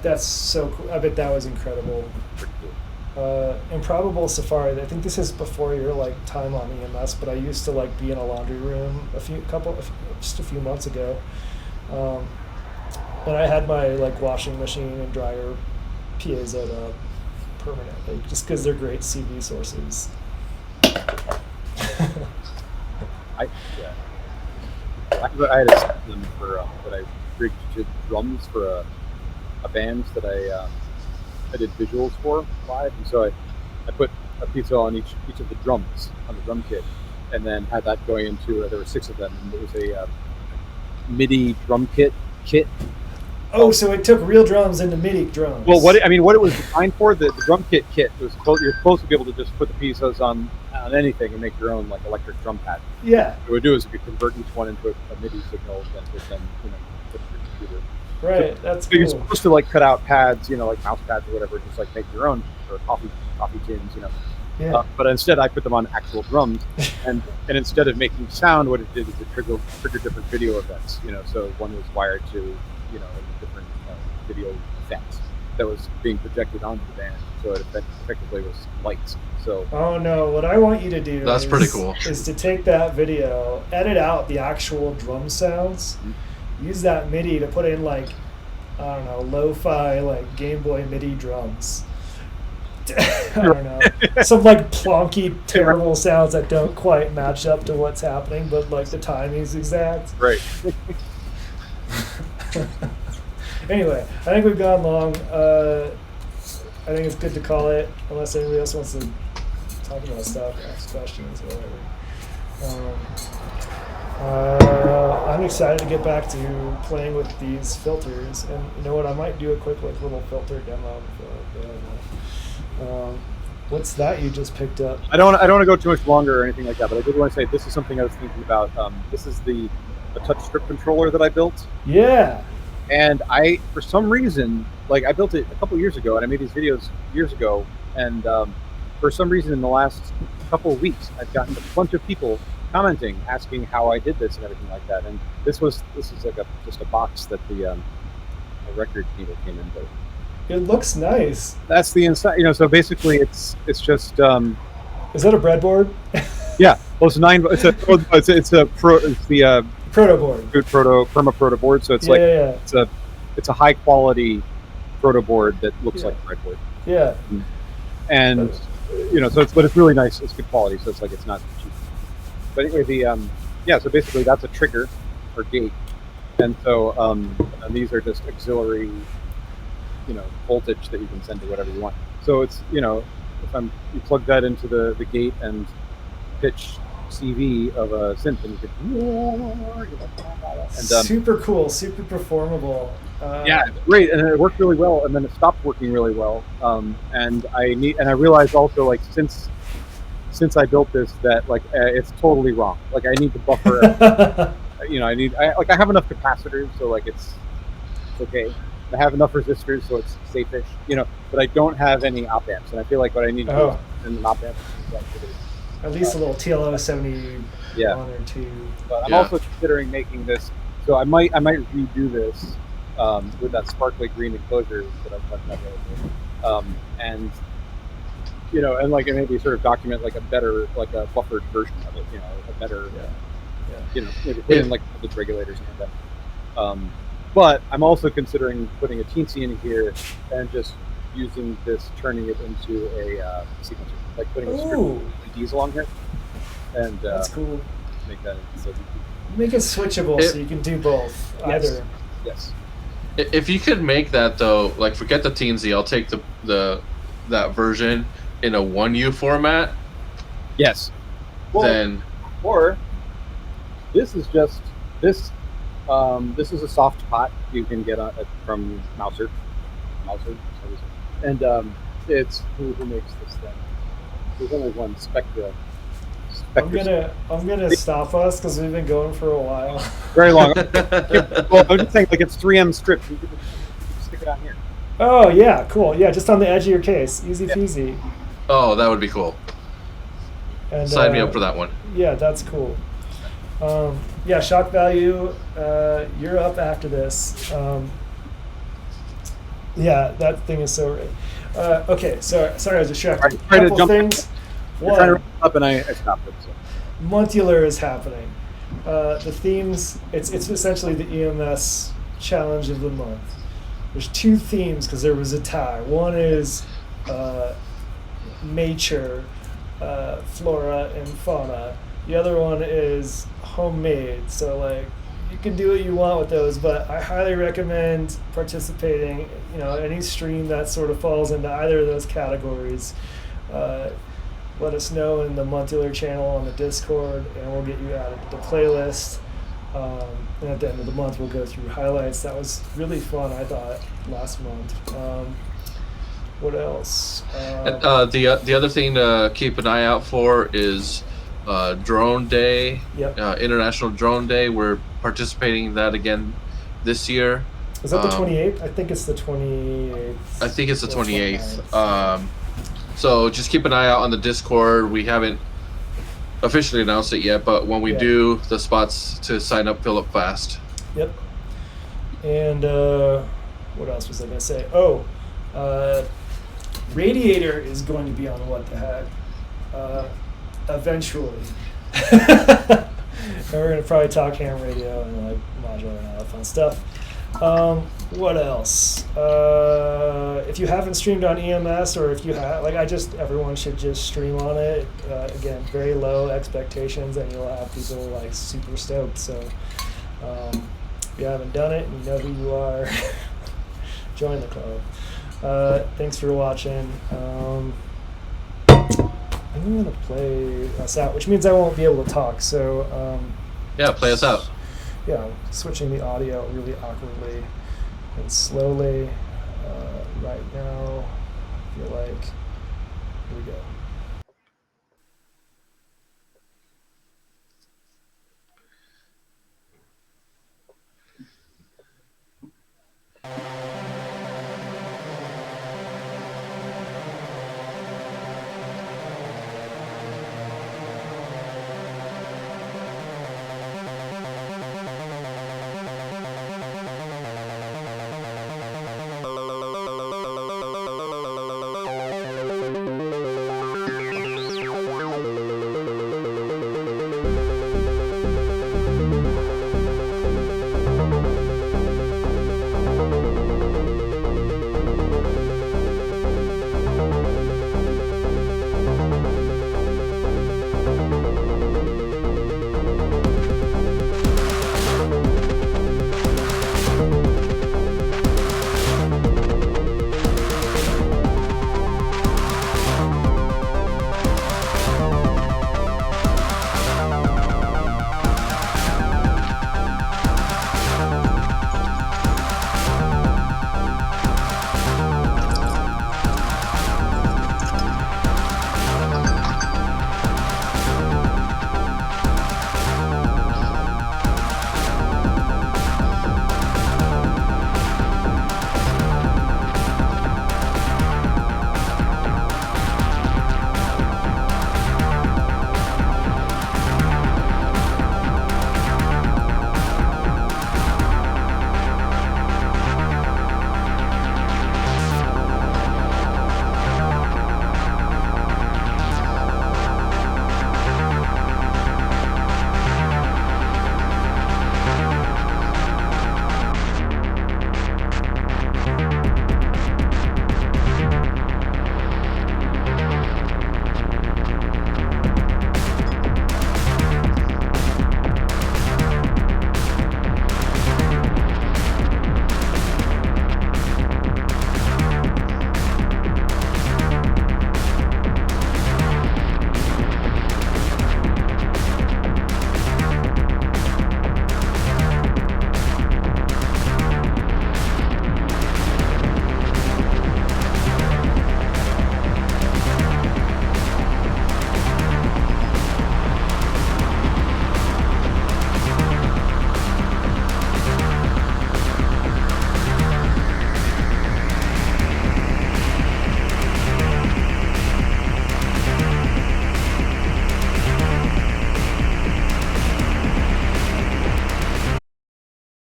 That's so cool. I bet that was incredible. Pretty cool. Improbable Safari. I think this is before your like time on EMS, but I used to like be in a laundry room just a few months ago, and I had my like washing machine and dryer piezoed up permanently just because they're great CV sources. I had a system for that I rigged to drums for a band that I did visuals for live, and so I put a piezo on each of the drums on the drum kit, and then had that going into there were 6 of them, and it was a MIDI drum kit. Oh, so it took real drums into MIDI drums. Well, what it was designed for, the drum kit was you're supposed to be able to just put the piezos on anything and make your own like electric drum pad. Yeah. What it would do is it could convert each one into a MIDI signal that would then put in your computer. Right, So, that's so cool. you're supposed to like cut out pads, like mouse pads or whatever, just like make your own or coffee tins, Yeah. But instead, I put them on actual drums, and instead of making sound, what it did is it triggered different video events. So one was wired to a different video effect that was being projected onto the band, so it effectively was lights. So Oh no, what I want you to do That's pretty cool. is to take that video, edit out the actual drum sounds, use that MIDI to put in like, I don't know, lo-fi like Game Boy MIDI drums. I don't know. Some like plonky, terrible sounds that don't quite match up to what's happening, but like the timing's exact. right. Anyway, I think we've gone long. I think it's good to call it, unless anybody else wants to talk about stuff, ask questions, or whatever. I'm excited to get back to playing with these filters, and you know what? I might do a quick like little filter demo before. What's that you just picked up? I don't want to go too much longer or anything like that, but I did want to say this is something I was thinking about. This is a touch strip controller that I built. Yeah. And I, for some reason, like I built it a couple years ago, and I made these videos years ago, and for some reason in the last couple of weeks, I've gotten a bunch of people commenting, asking how I did this and everything like that. And this is like just a box that the a record needle came in. But It looks nice. that's the inside, So basically, it's just Is that a breadboard? yeah. Well, it's the Proto board. good perma proto board. So it's it's a high quality proto board that looks like a breadboard. Yeah. And but it's really nice. It's good quality, so it's like it's not cheap. But anyway, so basically that's a trigger or gate, and so and these are just auxiliary, voltage that you can send to whatever you want. So it's if you plug that into the gate and pitch CV of a synth, and you could Super cool, super performable. yeah, it's great, and it worked really well, and then it stopped working really well. And I realized also, like, since I built this, that like it's totally wrong. Like I need to buffer. I have enough capacitors, so like it's okay. I have enough resistors, so it's safe-ish. But I don't have any op amps, and I feel like what I need to do is an op amp. At least a little TLO 71 or 2. But I'm also considering making this, so I might redo this with that sparkly green enclosure that I've talked about earlier. And like maybe sort of document like a better, like a buffered version of it, a better, maybe put in like the regulators and all that. But I'm also considering putting a teensy in here and just using this, turning it into a sequencer, like putting a strip of LEDs along here, and that's cool. Make that into Make it switchable so you can do both. Either. Yes. If you could make that though, like forget the teensy, I'll take that version in a 1U format. Yes. Well, then or this is just this. This is a soft pot you can get from Mouser, and it's who makes this thing. There's only one Spectra. I'm gonna stop us because we've been going for a while. Very long. Well, I'm just saying, like it's 3M strips. You can stick it on here. Oh yeah, cool. Yeah, just on the edge of your case, easy peasy. Oh, that would be cool. And, sign me up for that one. Yeah, that's cool. Shock value. You're up after this. That thing is so right. Okay, so sorry I was distracted. Right, Couple things. You're trying to wrap up and I stopped it. So. Montular is happening. The themes. It's essentially the EMS challenge of the month. There's 2 themes because there was a tie. One is nature, flora and fauna. The other one is homemade, so like you can do what you want with those, but I highly recommend participating. Any stream that sort of falls into either of those categories. Let us know in the Montular channel on the Discord, and we'll get you added to the playlist. And at the end of the month, we'll go through highlights. That was really fun, I thought, last month. What else? The other thing to keep an eye out for is Drone Day. Yep. International Drone Day. We're participating in that again this year. Is that the 28th? I think it's the 28th. I think it's the or 28th. So just keep an eye out on the Discord. We haven't officially announced it yet, but when we do, the spots to sign up fill up fast. Yep. And what else was I going to say? Radiator is going to be on What the Heck eventually. And we're going to probably talk ham radio and like modular and all that fun stuff. What else? If you haven't streamed on EMS, or if you have, everyone should just stream on it. Again, very low expectations, and you'll have people like super stoked. So, if you haven't done it and you know who you are, join the club. Thanks for watching. I'm gonna play us out, which means I won't be able to talk. So, yeah, play us out. Yeah, switching the audio really awkwardly and slowly right now. I feel like, here we go.